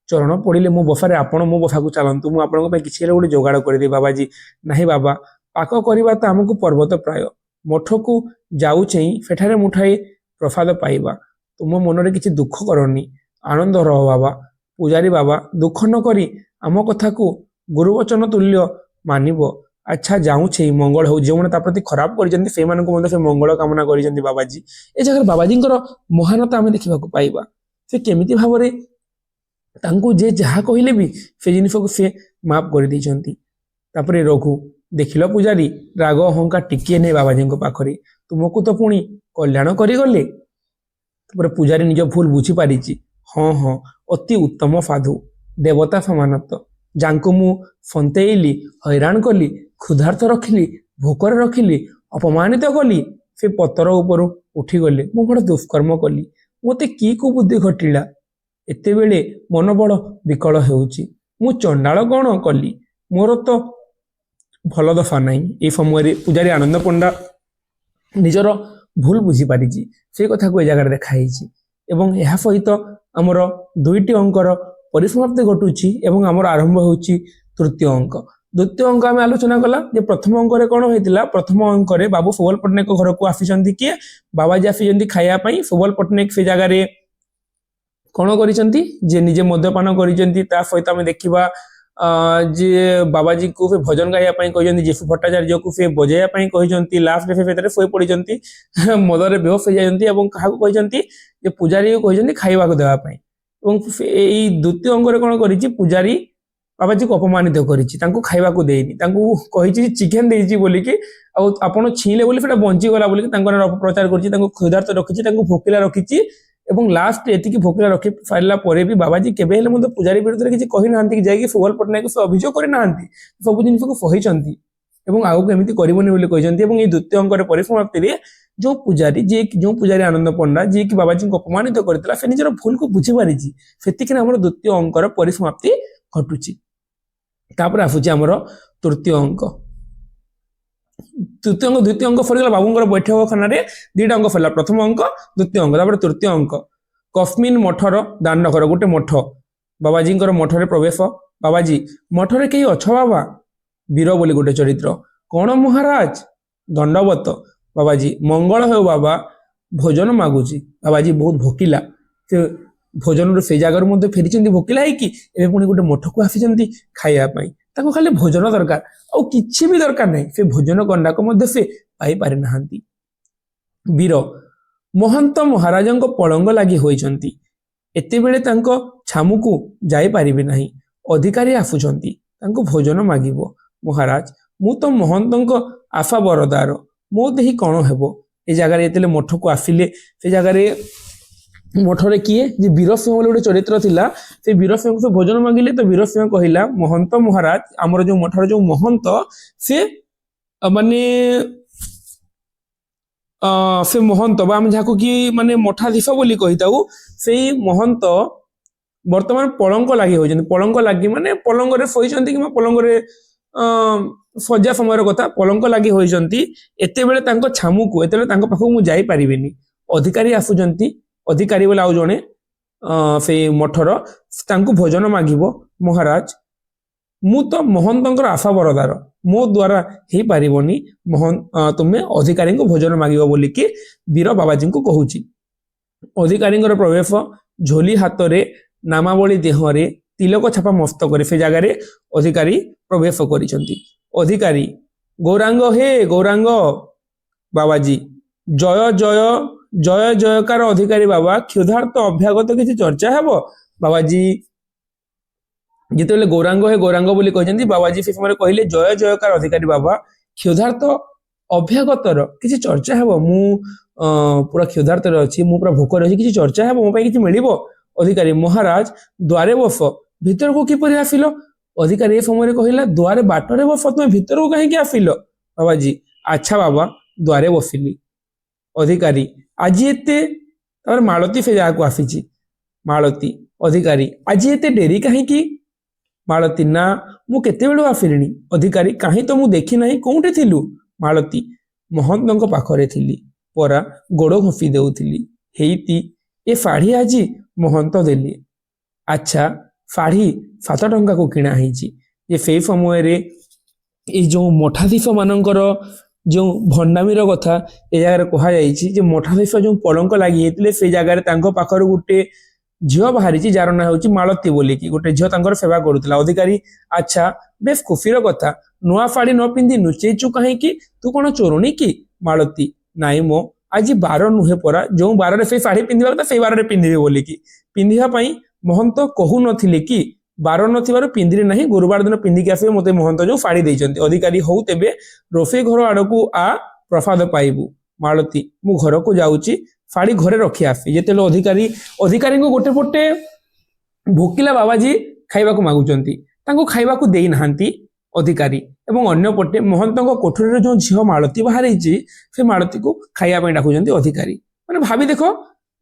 ଚରଣ ପଡ଼ିଲେ ମୋ ବଫାରେ ଆପଣ ମୋ ବଫାକୁ ଚାଲନ୍ତୁ ମୁଁ ଆପଣଙ୍କ ପାଇଁ କିଛି ହେଲେ ଗୋଟେ ଯୋଗାଡ଼ କରିଦେବି। ବାବାଜୀ ନାହିଁ ବାବା ପାକ କରିବା ତ ଆମକୁ ପର୍ବତ ପ୍ରାୟ ମଠକୁ ଯାଉଛେଇ ସେଠାରେ ମୁଠାଏ ପ୍ରସାଦ ପାଇବା ତୁମ ମନରେ କିଛି ଦୁଃଖ କରନି ଆନନ୍ଦ ରହ ବାବା। ପୂଜାରୀ ବାବା ଦୁଃଖ ନ କରି ଆମ କଥାକୁ ଗୁରୁବଚନ ତୁଲ୍ୟ ମାନିବ। ଆଚ୍ଛା ଯାଉଛେ ମଙ୍ଗଳ ହଉ ଯେଉଁମାନେ ତା ପ୍ରତି ଖରାପ କରିଛନ୍ତି ସେଇମାନଙ୍କୁ ମଧ୍ୟ ସେ ମଙ୍ଗଳ କାମନା କରିଛନ୍ତି ବାବାଜୀ। ଏ ଜାଗାରେ ବାବାଜୀଙ୍କର ମହାନତା ଆମେ ଦେଖିବାକୁ ପାଇବା। ସେ କେମିତି ଭାବରେ ତାଙ୍କୁ ଯେ ଯାହା କହିଲେ ବି ସେ ଜିନିଷକୁ ସେ ମାଫ କରିଦେଇଛନ୍ତି। ତାପରେ ରଘୁ ଦେଖିଲ ପୂଜାରୀ ରାଗ ଅହଙ୍କାର ଟିକିଏ ନେଇ ବାବାଜୀଙ୍କ ପାଖରେ ତୁମକୁ ତ ପୁଣି କଲ୍ୟାଣ କରିଗଲେ। ତାପରେ ପୂଜାରୀ ନିଜ ଭୁଲ ବୁଝିପାରିଛି। ହଁ ହଁ ଅତି ଉତ୍ତମ ସାଧୁ ଦେବତା ସମାନତ ଯାଙ୍କୁ ମୁଁ ଫନ୍ତେଇଲି ହଇରାଣ କଲି କ୍ଷୁଧାର୍ଥ ରଖିଲି ଭୋକରେ ରଖିଲି ଅପମାନିତ କଲି ସେ ପତର ଉପରୁ ଉଠିଗଲେ ମୁଁ ବଡ଼ ଦୁଷ୍କର୍ମ କଲି ମୋତେ କି କୁବୁଦ୍ଧି ଘଟିଲା ଏତେବେଳେ ମନ ବଡ଼ ବିକଳ ହେଉଛି ମୁଁ ଚଣ୍ଡାଳ କ'ଣ କଲି ମୋର ତ ଭଲ ଦଶା ନାହିଁ। ଏ ସମୟରେ ପୂଜାରୀ ଆନନ୍ଦ ପଣ୍ଡା ନିଜର ଭୁଲ ବୁଝିପାରିଛି ସେ କଥାକୁ ଏ ଜାଗାରେ ଦେଖାହେଇଛି ଏବଂ ଏହା ସହିତ ଆମର 2ଟି ଅଙ୍କର ପରିସମାପ୍ତି ଘଟୁଛି ଏବଂ ଆମର ଆରମ୍ଭ ହେଉଛି ତୃତୀୟ ଅଙ୍କ। ଦ୍ୱିତୀୟ ଅଙ୍କ ଆମେ ଆଲୋଚନା କଲା ଯେ ପ୍ରଥମ ଅଙ୍କରେ କ'ଣ ହୋଇଥିଲା ପ୍ରଥମ ଅଙ୍କରେ ବାବୁ ସୁବଲ ପଟ୍ଟନାୟକ ଘରକୁ ଆସିଛନ୍ତି କିଏ ବାବାଜୀ ଆସିଛନ୍ତି ଖାଇବା ପାଇଁ ସୁବଲ ପଟ୍ଟନାୟକ ସେ ଜାଗାରେ କ'ଣ କରିଛନ୍ତି ଯେ ନିଜେ ମଦ୍ୟପାନ କରିଛନ୍ତି। ତା ସହିତ ଆମେ ଦେଖିବା ଯେ ବାବାଜୀକୁ ସେ ଭଜନ ଗାଇବା ପାଇଁ କହିଛନ୍ତି ଯୀଶୁ ଭଟ୍ଟାଚାର୍ଯ୍ୟକୁ ସେ ବଜାଇବା ପାଇଁ କହିଛନ୍ତି ଲାଷ୍ଟରେ ସେ ସେଥିରେ ଶୋଇ ପଡ଼ିଛନ୍ତି ମଦରେ ବେହୋସ ହେଇଯାଇଛନ୍ତି ଏବଂ କାହାକୁ କହିଛନ୍ତି ଯେ ପୂଜାରୀକୁ କହିଛନ୍ତି ଖାଇବାକୁ ଦେବା ପାଇଁ ଏବଂ ଏଇ ଦ୍ୱିତୀୟ ଅଙ୍କରେ କ'ଣ କରିଛି ପୂଜାରୀ ବାବାଜୀକୁ ଅପମାନିତ କରିଛି ତାଙ୍କୁ ଖାଇବାକୁ ଦେଇନି ତାଙ୍କୁ କହିଛି ଚିକେନ ଦେଇଛି ବୋଲିକି ଆଉ ଆପଣ ଛିଇଁଲେ ବୋଲି ସେଟା ବଞ୍ଚିଗଲା ବୋଲିକି ତାଙ୍କ ନାଁରେ ଅପପ୍ରଚାର କରିଛି ତାଙ୍କୁ କ୍ଷୁଧାର୍ତ ରଖିଛି ତାଙ୍କୁ ଭୋକିଲା ରଖିଛି ଏବଂ ଲାଷ୍ଟ ଏତିକି ଭୋକିଲା ରଖି ସାରିଲା ପରେ ବି ବାବାଜୀ କେବେ ହେଲେ ମଧ୍ୟ ପୂଜାରୀ ବିରୁଦ୍ଧରେ କିଛି କହିନାହାନ୍ତି କି ଯାଇକି ସୁବଲ ପଟ୍ଟନାୟକ ସେ ଅଭିଯୋଗ କରିନାହାନ୍ତି ସବୁ ଜିନିଷକୁ ସହିଛନ୍ତି ଏବଂ ଆଗକୁ ଏମିତି କରିବନି ବୋଲି କହିଛନ୍ତି ଏବଂ ଏଇ ଦ୍ୱିତୀୟ ଅଙ୍କର ପରିସମାପ୍ତିରେ ଯେଉଁ ପୂଜାରୀ ଆନନ୍ଦ ପଣ୍ଡା ଯିଏକି ବାବାଜୀଙ୍କୁ ଅପମାନିତ କରିଥିଲା ସେ ନିଜର ଭୁଲକୁ ବୁଝିପାରିଛି ସେତିକି ଆମର ଦ୍ୱିତୀୟ ଅଙ୍କର ପରିସମାପ୍ତି ଘଟୁଛି। ତାପରେ ଆସୁଛି ଆମର ତୃତୀୟ ଅଙ୍କ। ଦ୍ୱିତୀୟ ଅଙ୍କ ସରିଗଲା ବାବୁଙ୍କର ବୈଠକଖାନାରେ 2ଟା ଅଙ୍କ ସରିଲା ପ୍ରଥମ ଅଙ୍କ ଦ୍ୱିତୀୟ ଅଙ୍କ ତାପରେ ତୃତୀୟ ଅଙ୍କ କସ୍ମିନ୍ ମଠର ଦାଣ୍ଡ ଘର ଗୋଟେ ମଠ ବାବାଜୀଙ୍କର ମଠରେ ପ୍ରବେଶ ବାବାଜୀ ମଠରେ କେହି ଅଛ ବାବା ବୀର ବୋଲି ଗୋଟେ ଚରିତ୍ର କ'ଣ ମହାରାଜ ଦଣ୍ଡବତ ବାବାଜୀ ମଙ୍ଗଳ ହେଉ ବାବା ଭୋଜନ ମାଗୁଛି ବାବାଜୀ ବହୁତ ଭୋକିଲା ସେ ଭୋଜନରୁ ସେଇ ଜାଗାରୁ ମଧ୍ୟ ଫେରିଛନ୍ତି ଭୋକିଲା ହେଇକି ଏବେ ପୁଣି ଗୋଟେ ମଠକୁ ଆସିଛନ୍ତି ଖାଇବା ପାଇଁ ତାଙ୍କୁ ଖାଲି ଭୋଜନ ଦରକାର ଆଉ କିଛି ବି ଦରକାର ନାହିଁ ସେ ଭୋଜନ ଗଣ୍ଡାକୁ ମଧ୍ୟ ସେ ପାଇପାରି ନାହାନ୍ତି। ବୀର ମହନ୍ତ ମହାରାଜଙ୍କ ପଳଙ୍ଗ ଲାଗି ହୋଇଛନ୍ତି ଏତେବେଳେ ତାଙ୍କ ଛାମୁକୁ ଯାଇପାରିବେ ନାହିଁ ଅଧିକାରୀ ଆସୁଛନ୍ତି ତାଙ୍କୁ ଭୋଜନ ମାଗିବ ମହାରାଜ ମୁଁ ତ ମହନ୍ତଙ୍କ ଆଶା ବରଦାର ମୋ ଦେହି କ'ଣ ହେବ। ଏ ଜାଗାରେ ଯେତେବେଳେ ମଠକୁ ଆସିଲେ ସେ ଜାଗାରେ ମଠରେ କିଏ ଯେ ବୀରସିଂହ ବୋଲି ଗୋଟେ ଚରିତ୍ର ଥିଲା ସେ ବୀରସିଂହକୁ ସେ ଭୋଜନ ମାଗିଲେ ତ ବୀରସିଂହ କହିଲା ମହନ୍ତ ମହାରାଜ ଆମର ଯେଉଁ ମଠର ଯେଉଁ ମହନ୍ତ ସେ ମାନେ ସେ ମହନ୍ତ ବା ଆମେ ଯାହାକୁ କି ମାନେ ମଠାଧୀଶ ବୋଲି କହିଥାଉ ସେଇ ମହନ୍ତ ବର୍ତ୍ତମାନ ପଳଙ୍କ ଲାଗି ହୋଇଛନ୍ତି ପଳଙ୍କ ଲାଗି ମାନେ ପଲଙ୍କରେ ଶୋଇଛନ୍ତି କିମ୍ବା ପଲଙ୍କରେ ସଜା ସମୟର କଥା ପଲଙ୍କ ଲାଗି ହୋଇଛନ୍ତି ଏତେବେଳେ ତାଙ୍କ ଛାମୁକୁ ଏତେବେଳେ ତାଙ୍କ ପାଖକୁ ମୁଁ ଯାଇପାରିବିନି ଅଧିକାରୀ ଆସୁଛନ୍ତି ଅଧିକାରୀ ବୋଲି ଆଉ ଜଣେ ସେଇ ମଠର ତାଙ୍କୁ ଭୋଜନ ମାଗିବ ମହାରାଜ ମୁଁ ତ ମହନ୍ତଙ୍କର ଆଶା ବରଦାର ମୋ ଦ୍ୱାରା ହେଇପାରିବନି ତୁମେ ଅଧିକାରୀଙ୍କୁ ଭୋଜନ ମାଗିବ ବୋଲିକି ବୀର ବାବାଜୀଙ୍କୁ କହୁଛି। ଅଧିକାରୀଙ୍କର ପ୍ରବେଶ ଝୋଲି ହାତରେ ନାମାବଳୀ ଦେହରେ ତିଲକ ଛାପା ମସ୍ତକରେ ସେ ଜାଗାରେ ଅଧିକାରୀ ପ୍ରବେଶ କରିଛନ୍ତି। ଅଧିକାରୀ ଗୌରାଙ୍ଗ ହେ ଗୌରାଙ୍ଗ ବାବାଜୀ ଜୟ ଜୟ ଜୟ ଜୟକାର ଅଧିକାରୀ ବାବା କ୍ଷୁଧାର୍ତ ଅଭ୍ୟାଗତ କିଛି ଚର୍ଚ୍ଚା ହେବ ବାବାଜୀ ଯେତେବେଳେ ଗୌରାଙ୍ଗ ହେ ଗୌରାଙ୍ଗ ବୋଲି କହିଛନ୍ତି ବାବାଜୀ ସେ ସମୟରେ କହିଲେ ଜୟ ଜୟକାର ଅଧିକାରୀ ବାବା କ୍ଷୁଧାର୍ତ ଅଭ୍ୟାଗତର କିଛି ଚର୍ଚ୍ଚା ହେବ ମୁଁ ପୁରା କ୍ଷୁଧାର୍ତରେ ଅଛି ମୁଁ ପୁରା ଭୋକରେ ଅଛି କିଛି ଚର୍ଚ୍ଚା ହେବ ମୋ ପାଇଁ କିଛି ମିଳିବ। ଅଧିକାରୀ ମହାରାଜ ଦ୍ୱାରେ ବସ ଭିତରକୁ କିପରି ଆସିଲ ଅଧିକାରୀ ଏ ସମୟରେ କହିଲା ଦ୍ୱାରେ ବାଟରେ ବସ ତୁମେ ଭିତରକୁ କାହିଁକି ଆସିଲ ବାବାଜୀ ଆଚ୍ଛା ବାବା ଦ୍ୱାରେ ବସିଲି। ଅଧିକାରୀ ଆଜି ଏତେ ତାପରେ ମାଳତୀ ସେ ଜାଗାକୁ ଆସିଛି ମାଳତୀ ଅଧିକାରୀ ଆଜି ଏତେ ଡେରି କାହିଁକି ମାଳତୀ ନା ମୁଁ କେତେବେଳୁ ଆସିଲିଣି ଅଧିକାରୀ କାହିଁ ତ ମୁଁ ଦେଖି ନାହିଁ କୋଉଠି ଥିଲୁ ମାଳତୀ ମହନ୍ତଙ୍କ ପାଖରେ ଥିଲି ପରା ଗୋଡ଼ ଘଷି ଦେଉଥିଲି ହେଇତି ଏ ଫାଢ଼ୀ ଆଜି ମହନ୍ତ ଦେଲେ। ଆଚ୍ଛା ଫାଢ଼ୀ 7 ଟଙ୍କାକୁ କିଣା ହେଇଛି। ଯେ ସେଇ ସମୟରେ ଏଇ ଯେଉଁ ମଠାଧୀଶ ମାନଙ୍କର ଯେଉଁ ଭଣ୍ଡାମିର କଥା ଏ ଜାଗାରେ କୁହାଯାଇଛି ଯେ ମଠାଧୀଶ ଯେଉଁ ପଲଙ୍କ ଲାଗି ହେଇଥିଲେ ସେଇ ଜାଗାରେ ତାଙ୍କ ପାଖରୁ ଗୋଟେ ଝିଅ ବାହାରିଛି ଯାହାର ନାଁ ହେଉଛି ମାଳତୀ ବୋଲିକି, ଗୋଟେ ଝିଅ ତାଙ୍କର ସେବା କରୁଥିଲା। ଅଧିକାରୀ ଆଚ୍ଛା ବେଶ ଖୁସିର କଥା, ନୂଆ ଶାଢ଼ୀ ନ ପିନ୍ଧି ନୁଚେଇଛୁ କାହିଁକି? ତୁ କ'ଣ ଚୋରୁଣୀ କି? ମାଳତୀ ନାଇଁ ମୋ ଆଜି ବାର ନୁହେଁ ପରା, ଯେଉଁ ବାରରେ ସେଇ ଶାଢ଼ୀ ପିନ୍ଧିବା କଥା ସେଇ ବାରରେ ପିନ୍ଧିବି ବୋଲିକି। ପିନ୍ଧିବା ପାଇଁ ମହନ୍ତ କହୁନଥିଲେ କି? ବାର ନଥିବାରୁ ପିନ୍ଧିଲି ନାହିଁ, ଗୁରୁବାର ଦିନ ପିନ୍ଧିକି ଆସିବେ ମୋତେ ମହନ୍ତ ଯେଉଁ ଶାଢ଼ୀ ଦେଇଛନ୍ତି। ଅଧିକାରୀ ହଉ ତେବେ ରୋଷେଇ ଘର ଆଡ଼କୁ ଆ, ପ୍ରସାଦ ପାଇବୁ। ମାଳତୀ ମୁଁ ଘରକୁ ଯାଉଛି, ଶାଢ଼ୀ ଘରେ ରଖି ଆସି। ଯେତେବେଳେ ଅଧିକାରୀଙ୍କୁ ଗୋଟେ ପଟେ ଭୋକିଲା ବାବାଜୀ ଖାଇବାକୁ ମାଗୁଛନ୍ତି, ତାଙ୍କୁ ଖାଇବାକୁ ଦେଇନାହାନ୍ତି ଅଧିକାରୀ, ଏବଂ ଅନ୍ୟପଟେ ମହନ୍ତଙ୍କ କୋଠରୀରେ ଯେଉଁ ଝିଅ ମାଳତୀ ବାହାରିଛି ସେ ମାଳତୀକୁ ଖାଇବା ପାଇଁ ଡାକୁଛନ୍ତି ଅଧିକାରୀ। ମାନେ ଭାବି ଦେଖ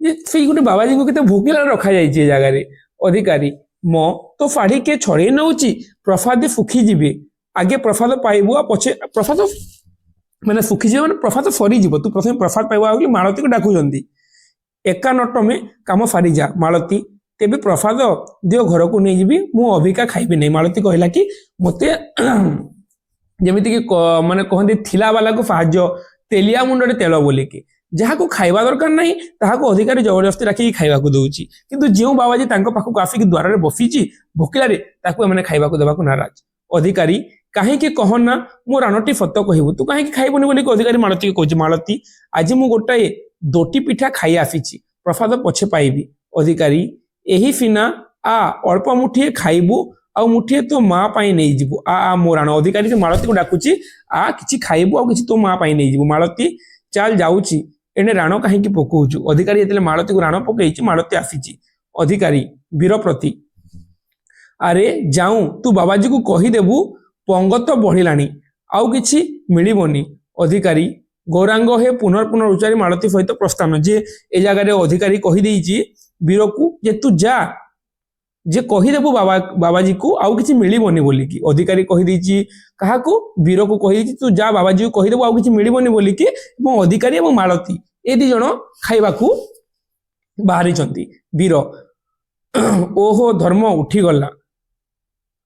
ଯେ ସେଇ ଗୋଟେ ବାବାଜୀଙ୍କୁ କେତେ ଭୋକିଲା ରଖାଯାଇଛି ଏ ଜାଗାରେ। ଅଧିକାରୀ ମୋ ତ ଶାଢ଼ୀ କିଏ ଛଡ଼େଇ ନେଉଛି, ପ୍ରସାଦ ଶୁଖିଯିବେ, ଆଗେ ପ୍ରସାଦ ପାଇବୁ ଆଉ ପଛେ ପ୍ରସାଦ ମାନେ ଶୁଖିଯିବ, ମାନେ ପ୍ରସାଦ ସରିଯିବ, ତୁ ପ୍ରଥମେ ପ୍ରସାଦ ପାଇବୁ ବୋଲି ମାଳତୀକୁ ଡାକୁଛନ୍ତି। ଏକା ନଟମେ କାମ ସାରିଯା ମାଳତୀ, ତେବେ ପ୍ରସାଦ ଦିଅ ଘରକୁ ନେଇଯିବି, ମୁଁ ଅବିକା ଖାଇବି ନାହିଁ। ମାଳତୀ କହିଲା କି ମୋତେ ଯେମିତିକି ମାନେ କହନ୍ତି ଥିଲା ବାଲାକୁ ସାହାଯ୍ୟ ତେଲିଆ ମୁଣ୍ଡରେ ତେଲ ବୋଲିକି, ଯାହାକୁ ଖାଇବା ଦରକାର ନାହିଁ ତାହାକୁ ଅଧିକାରୀ ଜବରଦସ୍ତି ଡାକିକି ଖାଇବାକୁ ଦଉଛି, କିନ୍ତୁ ଯେଉଁ ବାବାଜୀ ତାଙ୍କ ପାଖକୁ ଆସିକି ଦ୍ୱାରରେ ବସିଛି ଭୋକିଲାରେ ତାକୁ ଏମାନେ ଖାଇବାକୁ ଦେବାକୁ ନାରାଜ। ଅଧିକାରୀ କାହିଁକି କହନା ମୋ ରାଣଟି ସତ କହିବୁ, ତୁ କାହିଁକି ଖାଇବୁନି ବୋଲିକି ଅଧିକାରୀ ମାଳତୀକୁ କହୁଛି। ମାଳତୀ ଆଜି ମୁଁ ଗୋଟାଏ ଦୋଟି ପିଠା ଖାଇ ଆସିଛି, ପ୍ରସାଦ ପଛେ ପାଇବି। ଅଧିକାରୀ ଏହି ସିନା ଆ ଅଳ୍ପ ମୁଠିଏ ଖାଇବୁ ଆଉ ମୁଠିଏ ତୋ ମା ପାଇଁ ନେଇଯିବୁ, ଆ ମୋ ରାଣ। ଅଧିକାରୀ ସେ ମାଳତୀକୁ ଡାକୁଛି ଆ କିଛି ଖାଇବୁ ଆଉ କିଛି ତୋ ମା ପାଇଁ ନେଇଯିବୁ। ମାଳତୀ ଚାଲ ଯାଉଛି, ଏଣେ ରାଣ କାହିଁକି ପକଉଛୁ? ଅଧିକାରୀ ଯେତେବେଳେ ମାଳତୀକୁ ରାଣ ପକେଇଛି ମାଳତୀ ଆସିଛି। ଅଧିକାରୀ ବୀର ପ୍ରତି ଆରେ ଯାଉଁ ତୁ ବାବାଜୀକୁ କହିଦେବୁ ପଙ୍ଗତ ବଢ଼ିଲାଣି, ଆଉ କିଛି ମିଳିବନି। ଅଧିକାରୀ ଗୌରାଙ୍ଗ ହେ ପୁନର୍ପୁନଃ ଉଚ୍ଚାରି ମାଳତୀ ସହିତ ପ୍ରସ୍ଥାନ। ଯେ ଏ ଜାଗାରେ ଅଧିକାରୀ କହିଦେଇଛି ବୀରକୁ ଯେ ତୁ ଯା, ଯେ କହିଦେବୁ ବାବାଜୀକୁ ଆଉ କିଛି ମିଳିବନି ବୋଲିକି। ଅଧିକାରୀ କହିଦେଇଛି କାହାକୁ? ବୀରକୁ କହିଦେଇଛି ତୁ ଯା ବାବାଜୀକୁ କହିଦେବୁ ଆଉ କିଛି ମିଳିବନି ବୋଲିକି। ଏବଂ ଅଧିକାରୀ ଏବଂ ମାଳତୀ ଏ ଦି ଜଣ ଖାଇବାକୁ ବାହାରିଛନ୍ତି। ବୀର ଓହୋ ଧର୍ମ ଉଠିଗଲା।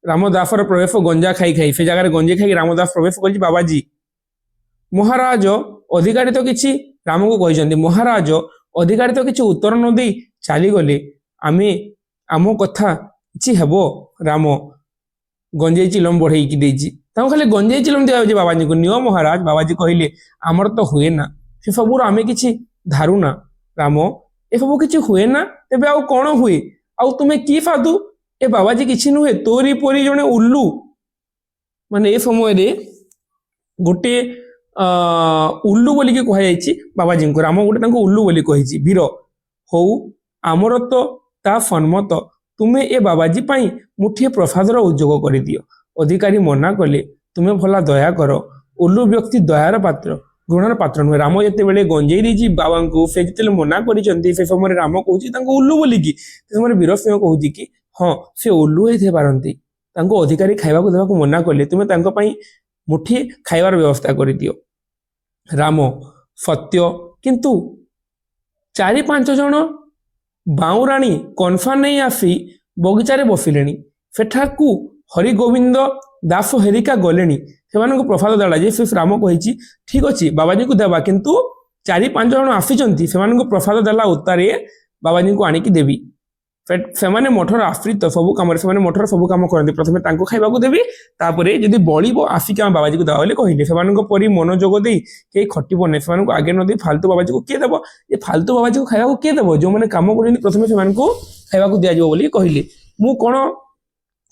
ରାମଦାସର ପ୍ରବେଶ ଗଞ୍ଜା ଖାଇ ଖାଇ, ସେ ଜାଗାରେ ଗଞ୍ଜେଇ ଖାଇକି ରାମଦାସ ପ୍ରବେଶ କରିଛି। ବାବାଜୀ ମହାରାଜ ଅଧିକାରୀ ତ କିଛି, ରାମକୁ କହିଛନ୍ତି ମହାରାଜ ଅଧିକାରୀ ତ କିଛି ଉତ୍ତର ନ ଦେଇ ଚାଲିଗଲେ, ଆମ କଥା କିଛି ହେବ? ରାମ ଗଞ୍ଜେଇ ଚିଲମ ବଢେଇକି ଦେଇଛି, ତାଙ୍କୁ ଖାଲି ଗଞ୍ଜେଇ ଚିଲମ ଦିଆଯାଉଛି ବାବାଜୀଙ୍କୁ। ନିଅ ମହାରାଜ। ବାବାଜୀ କହିଲେ ଆମର ତ ହୁଏ ନା, ସେ ସବୁର ଆମେ କିଛି ଧାରୁନା। ରାମ ଏସବୁ କିଛି ହୁଏ ନା, ତେବେ ଆଉ କ'ଣ ହୁଏ? ଆଉ ତୁମେ କି ସାଧୁ? ଏ ବାବାଜୀ କିଛି ନୁହେଁ, ତୋରି ପରି ଜଣେ ଉଲ୍ଲୁ। ମାନେ ଏ ସମୟରେ ଗୋଟେ ଉଲ୍ଲୁ ବୋଲିକି କୁହାଯାଇଛି ବାବାଜୀଙ୍କୁ। ରାମ ଗୋଟେ ତାଙ୍କୁ ଉଲ୍ଲୁ ବୋଲି କହିଛି। ବୀର ହଉ ଆମର ତ ତା ସମ୍ମତ, ତୁମେ ଏ ବାବାଜୀ ପାଇଁ ମୁଠିଏ ପ୍ରସାଦର ଉଦ୍ଯୋଗ କରିଦିଅ। ଅଧିକାରୀ ମନା କଲେ ତୁମେ ଭଲା ଦୟା କର, ଉଲ୍ଲୁ ବ୍ୟକ୍ତି ଦୟାର ପାତ୍ର ଘୃଣାର ପାତ୍ର ନୁହେଁ। ରାମ ଯେତେବେଳେ ଗଞ୍ଜେଇ ଦେଇଛି ବାବାଙ୍କୁ, ସେ ଯେତେବେଳେ ମନା କରିଛନ୍ତି ସେ ସମୟରେ ରାମ କହୁଛି ତାଙ୍କୁ ଉଲ୍ଲୁ ବୋଲିକି। ସେ ସମୟରେ ବୀର ସିଂହ କହୁଛି କି ହଁ ସେ ଉଲ୍ଲୁ ହେଇଥାଇ ପାରନ୍ତି, ତାଙ୍କୁ ଅଧିକାରୀ ଖାଇବାକୁ ଦେବାକୁ ମନା କଲେ, ତୁମେ ତାଙ୍କ ପାଇଁ ମୁଠିଏ ଖାଇବାର ବ୍ୟବସ୍ଥା କରିଦିଅ। ରାମ ସତ୍ୟ, କିନ୍ତୁ 4-5 ଜଣ ବାଉଁରାଣୀ କନଫା ନେଇ ଆସି ବଗିଚାରେ ବସିଲେଣି, ସେଠାକୁ ହରିଗୋବିନ୍ଦ ଦାସ ହେରିକା ଗଲେଣି, ସେମାନଙ୍କୁ ପ୍ରସାଦ ଦେଲା। ଯେ ସେ ରାମ କହିଛି ଠିକ ଅଛି ବାବାଜୀକୁ ଦେବା, କିନ୍ତୁ 4-5 ଜଣ ଆସିଛନ୍ତି, ସେମାନଙ୍କୁ ପ୍ରସାଦ ଦେଲା ଉତ୍ତାରେ ବାବାଜୀଙ୍କୁ ଆଣିକି ଦେବି। ସେମାନେ ମଠର ଆଶ୍ରିତ, ସବୁ କାମରେ ସେମାନେ ମଠର ସବୁ କାମ କରନ୍ତି, ପ୍ରଥମେ ତାଙ୍କୁ ଖାଇବାକୁ ଦେବି, ତାପରେ ଯଦି ବଳିବ ଆସିକି ଆମେ ବାବାଜୀକୁ ଦେବା ବୋଲି କହିଲେ। ସେମାନଙ୍କ ପରି ମନୋଯୋଗ ଦେଇ କେହି ଖଟିବ ନାହିଁ, ସେମାନଙ୍କୁ ଆଗେ ନ ଦେଇ ଫାଲତୁ ବାବାଜୀକୁ କିଏ ଦେବ? ଏ ଫାଲତୁ ବାବାଜୀକୁ ଖାଇବାକୁ କିଏ ଦେବ? ଯେଉଁମାନେ କାମ କରୁଛନ୍ତି ପ୍ରଥମେ ସେମାନଙ୍କୁ ଖାଇବାକୁ ଦିଆଯିବ ବୋଲି କହିଲେ। ମୁଁ କ'ଣ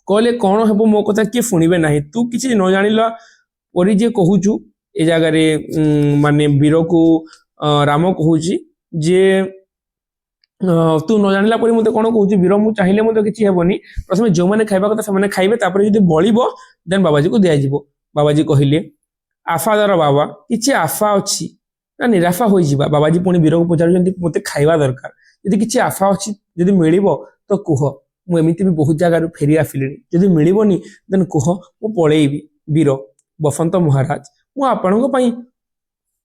କହିଲେ କ'ଣ ହେବ, ମୋ କଥା କିଏ ଶୁଣିବେ ନାହିଁ, ତୁ କିଛି ନ ଜାଣିଲା ପରି ଯେ କହୁଛୁ। ଏ ଜାଗାରେ ମାନେ ବୀରକୁ ରାମ କହୁଛି ଯେ ତୁ ନ ଜାଣିଲା ପରି ମୋତେ କ'ଣ କହୁଛି? ବୀର ମୁଁ ଚାହିଁଲେ ମଧ୍ୟ କିଛି ହେବନି, ପ୍ରଥମେ ଯେଉଁମାନେ ଖାଇବା କଥା ସେମାନେ ଖାଇବେ, ତାପରେ ଯଦି ବଳିବ ଦେନ୍ ବାବାଜୀକୁ ଦିଆଯିବ। ବାବାଜୀ କହିଲେ ଆଶାଦାର ବାବା, କିଛି ଆଶା ଅଛି ନା ନିରାଶା ହୋଇଯିବା? ବାବାଜୀ ପୁଣି ବୀରକୁ ପଚାରୁଛନ୍ତି ମୋତେ ଖାଇବା ଦରକାର, ଯଦି କିଛି ଆଶା ଅଛି, ଯଦି ମିଳିବ ତ କୁହ, ମୁଁ ଏମିତି ବି ବହୁତ ଜାଗାରୁ ଫେରି ଆସିଲିଣି, ଯଦି ମିଳିବନି ଦେନ୍ କୁହ ମୁଁ ପଳେଇବି। ବୀର ବସନ୍ତ ମହାରାଜ, ମୁଁ ଆପଣଙ୍କ ପାଇଁ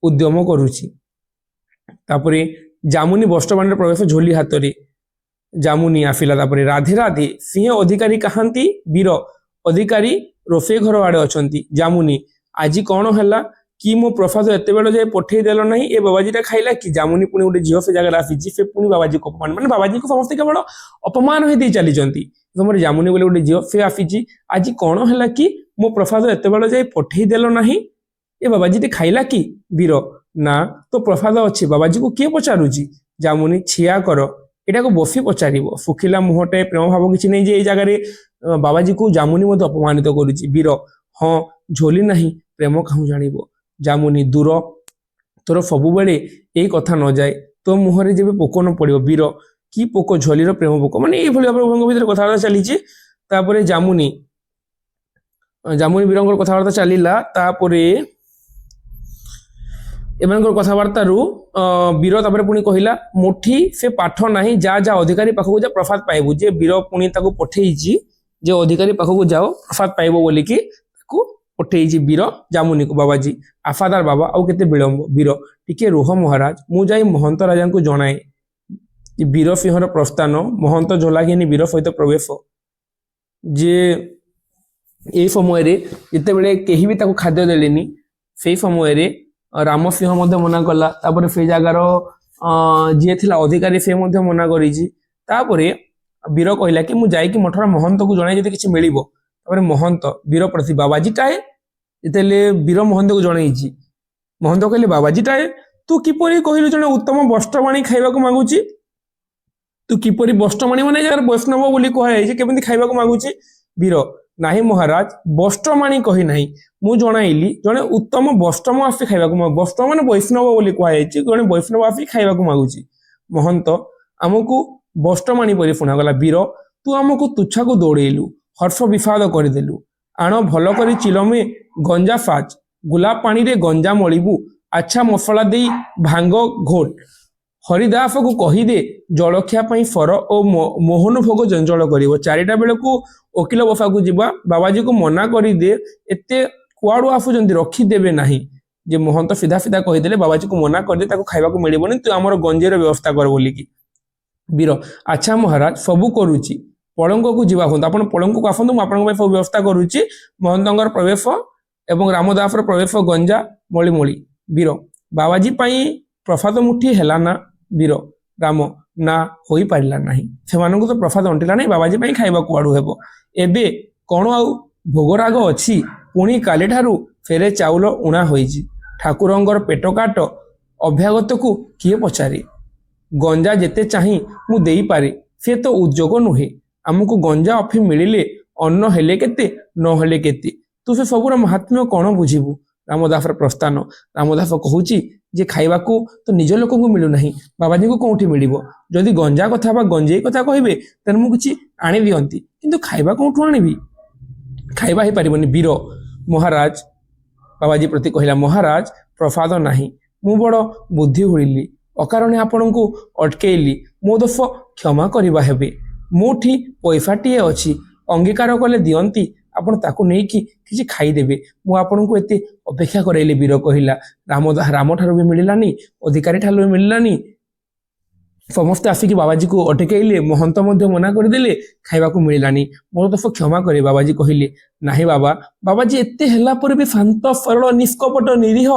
ଉଦ୍ୟମ କରୁଛି। ତାପରେ ଜାମୁନି ବସ୍ତ୍ରବାଣୀର ପ୍ରବେଶ ଝୋଲି ହାତରେ ଜାମୁନି ଆସିଲା। ତାପରେ ରାଧେ ରାଧେ ସିଂହ ଅଧିକାରୀ କାହାନ୍ତି ବୀର ଅଧିକାରୀ ରୋଷେଇ ଘର ଆଡେ ଅଛନ୍ତି। ଜାମୁନି ଆଜି କଣ ହେଲା କି ମୋ ପ୍ରସାଦ ଏତେବେଳେ ଯାଏ ପଠେଇ ଦେଲ ନାହିଁ, ଏ ବାବାଜୀଟା ଖାଇଲା କି? ଜାମୁନି ପୁଣି ଗୋଟେ ଝିଅ ସେ ଜାଗାରେ ଆସିଛି, ସେ ପୁଣି ବାବାଜୀକୁ ଅପମାନ, ମାନେ ବାବାଜୀକୁ ସମସ୍ତେ କେବଳ ଅପମାନ ହେଇ ଦେଇ ଚାଲିଛନ୍ତି। ସମୟରେ ଜାମୁନି ବୋଲି ଗୋଟେ ଝିଅ ସେ ଆସିଛି, ଆଜି କଣ ହେଲା କି ମୋ ପ୍ରସାଦ ଏତେବେଳେ ଯାଏ ପଠେଇ ଦେଲ ନାହିଁ, ଏ ବାବାଜୀଟି ଖାଇଲା କି? ବୀର ନା ତ ପ୍ରସାଦ ଅଛି, ବାବାଜୀକୁ କିଏ ପଚାରୁଛି? ଜାମୁନି ଛିଆ କର, ଏଟାକୁ ବସି ପଚାରିବ। ଶୁଖିଲା ମୁହଁଟେ ପ୍ରେମ ଭାବ କିଛି ନେଇ ଯେ ଏଇ ଜାଗାରେ ବାବାଜୀକୁ ଜାମୁନି ମଧ୍ୟ ଅପମାନିତ କରୁଛି। ବୀର ହଁ ଝୋଲି ନାହିଁ ପ୍ରେମ କାହୁଁ ଜାଣିବ। ଜାମୁନି ଦୂର ତୋର ସବୁବେଳେ ଏଇ କଥା ନ ଯାଏ, ତୋ ମୁହଁରେ ଯେବେ ପୋକ ନ ପଡିବ। ବୀର କି ପୋକ? ଝୋଲିର ପ୍ରେମ ପୋକ। ମାନେ ଏଇଭଳି ଭାବରେ ଉଭୟଙ୍କ ଭିତରେ କଥାବାର୍ତ୍ତା ଚାଲିଛି। ତାପରେ ଜାମୁନି ବୀରଙ୍କର କଥାବାର୍ତ୍ତା ଚାଲିଲା। ତାପରେ ଏମାନଙ୍କର କଥାବାର୍ତ୍ତାରୁ ବୀର ତାପରେ ପୁଣି କହିଲା ମୁଠି ସେ ପାଠ ନାହିଁ, ଯା ଯା ଅଧିକାରୀ ପାଖକୁ ଯା ପ୍ରସାଦ ପାଇବୁ। ଯେ ବୀର ପୁଣି ତାକୁ ପଠେଇଛି ଯେ ଅଧିକାରୀ ପାଖକୁ ଯାଅ ପ୍ରସାଦ ପାଇବ ବୋଲିକି ତାକୁ ପଠେଇଛି ବୀର ଜାମୁନିକୁ। ବାବାଜୀ ଆଫାଦାର ବାବା ଆଉ କେତେ ବିଳମ୍ବ? ବୀର ଟିକେ ରୁହ ମହାରାଜ, ମୁଁ ଯାଇ ମହନ୍ତ ରାଜାଙ୍କୁ ଜଣାଏ। ବୀର ସିଂହର ପ୍ରସ୍ଥାନ, ମହନ୍ତ ଝୋଲା ଘେନି ବୀର ସହିତ ପ୍ରବେଶ। ଯେ এই ସମୟରେ ଯେତେବେଳେ କେହି ବି ତାକୁ ଖାଦ୍ୟ ଦେଲେନି, ସେଇ ସମୟରେ ରାମ ସିଂହ ମଧ୍ୟ ମନା କଲା। ତାପରେ ସେଇ ଜାଗାର ଯିଏ ଥିଲା ଅଧିକାରୀ ସେ ମଧ୍ୟ ମନା କରିଛି। ତାପରେ ବୀର କହିଲା କି ମୁଁ ଯାଇକି ମଠର ମହନ୍ତକୁ ଜଣାଇ ଯଦି କିଛି ମିଳିବ। ତାପରେ ମହନ୍ତ ବୀର ପ୍ରତି ବାବାଜୀଟାଏ ଯେତେବେଳେ ବୀର ମହନ୍ତକୁ ଜଣେଇଛି, ମହନ୍ତ କହିଲେ ବାବାଜୀଟାଏ ତୁ କିପରି କହିଲୁ ଜଣେ ଉତ୍ତମ ବସ୍ତ୍ରବାଣୀ ଖାଇବାକୁ ମାଗୁଛି? ତୁ କିପରି ବସ୍ତ୍ରବାଣୀ ମାନେ ଜାଗାରେ ବୈଷ୍ଣବ ବୋଲି କୁହାଯାଇଛି, କେମିତି ଖାଇବାକୁ ମାଗୁଛି? ବୀର ନାହିଁ ମହାରାଜ, ବସ୍ତ୍ରମାଣୀ କହି ନାହିଁ, ମୁଁ ଜଣାଇଲି ଜଣେ ଉତ୍ତମ ବୈଷ୍ଣବ ଆସି ଖାଇବାକୁ ମାଗୁ। ବୈଷ୍ଣବ ମାନେ ବୈଷ୍ଣବ ବୋଲି କୁହାଯାଇଛି, ଜଣେ ବୈଷ୍ଣବ ଆସି ଖାଇବାକୁ ମାଗୁଛି। ମହନ୍ତ ଆମକୁ ବସ୍ତ୍ରମାଣୀ ପରି ଶୁଣାଗଲା। ବୀର ତୁ ଆମକୁ ତୁଚ୍ଛାକୁ ଦୌଡେଇଲୁ, ହର୍ଷ ବିଷାଦ କରିଦେଲୁ। ଆଣ ଭଲ କରି ଚିଲମେ ଗଞ୍ଜା ସାଜ, ଗୁଲାପ ପାଣିରେ ଗଞ୍ଜା ମଳିବୁ, ଆଚ୍ଛା ମସଲା ଦେଇ ଭାଙ୍ଗ ଘୋଟ। ହରିଦାସକୁ କହିଦେ ଜଳଖିଆ ପାଇଁ ଫର ଓ ମୋହନ ଭୋଗ ଜଞ୍ଜଳ କରିବ। 4ଟା ବେଳକୁ ଓକିଲ ବସାକୁ ଯିବା, ବାବାଜୀକୁ ମନା କରିଦେ, ଏତେ କୁଆଡୁ ଆସୁଛନ୍ତି ରଖିଦେବେ ନାହିଁ। ଯେ ମହନ୍ତ ସିଧା ସିଧା କହିଦେଲେ ବାବାଜୀକୁ ମନା କରିଦେ, ତାକୁ ଖାଇବାକୁ ମିଳିବନି, ତୁ ଆମର ଗଞ୍ଜେର ବ୍ୟବସ୍ଥା କର ବୋଲିକି। ବୀର ଆଚ୍ଛା ମହାରାଜ ସବୁ କରୁଛି, ପଳଙ୍କକୁ ଯିବା ହୁଅନ୍ତୁ, ଆପଣ ପଳଙ୍କକୁ ଆସନ୍ତୁ, ମୁଁ ଆପଣଙ୍କ ପାଇଁ ସବୁ ବ୍ୟବସ୍ଥା କରୁଛି। ମହନ୍ତଙ୍କର ପ୍ରବେଶ ଏବଂ ରାମଦାସର ପ୍ରବେଶ ଗଞ୍ଜା ମଳିମଳି। ବୀର ବାବାଜୀ ପାଇଁ ପ୍ରସାଦ ମୁଠି ହେଲା ନା? ବୀର ରାମ ନା ହୋଇପାରିଲା ନାହିଁ, ସେମାନଙ୍କୁ ତ ପ୍ରସାଦ ଅଣ୍ଟିଲା ନାହିଁ, ବାବାଜୀ ପାଇଁ ଖାଇବା କୁଆଡୁ ହେବ? ଏବେ କଣ ଆଉ ଭୋଗରାଗ ଅଛି? ପୁଣି କାଲିଠାରୁ ଫେରେ ଚାଉଳ ଉଣା ହୋଇଛି। ଠାକୁରଙ୍କର ପେଟ କାଟ, ଅଭ୍ୟାଗତକୁ କିଏ ପଚାରେ? ଗଞ୍ଜା ଯେତେ ଚାହିଁ ମୁଁ ଦେଇପାରେ, ସେ ତ ଉଦ୍ଯୋଗ ନୁହେଁ। ଆମକୁ ଗଞ୍ଜା ଅଫି ମିଳିଲେ ଅନ୍ନ ହେଲେ କେତେ ନହେଲେ କେତେ, ତୁ ସେ ସବୁର ମହାତ୍ମ୍ୟ କଣ ବୁଝିବୁ? ରାମଦାସର ପ୍ରସ୍ଥାନ। ରାମଦାସ କହୁଛି ଯେ ଖାଇବାକୁ ତ ନିଜ ଲୋକଙ୍କୁ ମିଳୁନାହିଁ, ବାବାଜୀଙ୍କୁ କୋଉଠି ମିଳିବ? ଯଦି ଗଞ୍ଜା କଥା ବା ଗଞ୍ଜେଇ କଥା କହିବେ ତେଣୁ ମୁଁ କିଛି ଆଣି ଦିଅନ୍ତି, କିନ୍ତୁ ଖାଇବା କୋଉଠୁ ଆଣିବି? ଖାଇବା ହେଇପାରିବନି। ବୀର ମହାରାଜ ବାବାଜୀ ପ୍ରତି କହିଲା, ମହାରାଜ ପ୍ରସାଦ ନାହିଁ, ମୁଁ ବଡ଼ ବୁଦ୍ଧି ହୁଡ଼ିଲି, ଅକାରଣେ ଆପଣଙ୍କୁ ଅଟକେଇଲି, ମୋ ଦୋଷ କ୍ଷମା କରିବା ହେବେ। ମୋଠି ପଇସାଟିଏ ଅଛି, ଅଙ୍ଗୀକାର କଲେ ଦିଅନ୍ତି, ଆପଣ ତାକୁ ନେଇକି କିଛି ଖାଇଦେବେ, ମୁଁ ଆପଣଙ୍କୁ ଏତେ ଅପେକ୍ଷା କରାଇଲି। ବୀର କହିଲା ରାମଠାରୁ ବି ମିଳିଲାନି, ଅଧିକାରୀ ଠାରୁ ବି ମିଳିଲାନି, ସମସ୍ତେ ଆସିକି ବାବାଜୀକୁ ଅଟକେଇଲେ, ମହନ୍ତ ମଧ୍ୟ ମନା କରିଦେଲେ, ଖାଇବାକୁ ମିଳିଲାନି, ମୋର ଦୋଷ କ୍ଷମା କରେ। ବାବାଜୀ କହିଲେ ନାହିଁ ବାବା। ବାବାଜୀ ଏତେ ହେଲା ପରେ ବି ଶାନ୍ତ ସରଳ ନିଷ୍କପଟ ନିରୀହ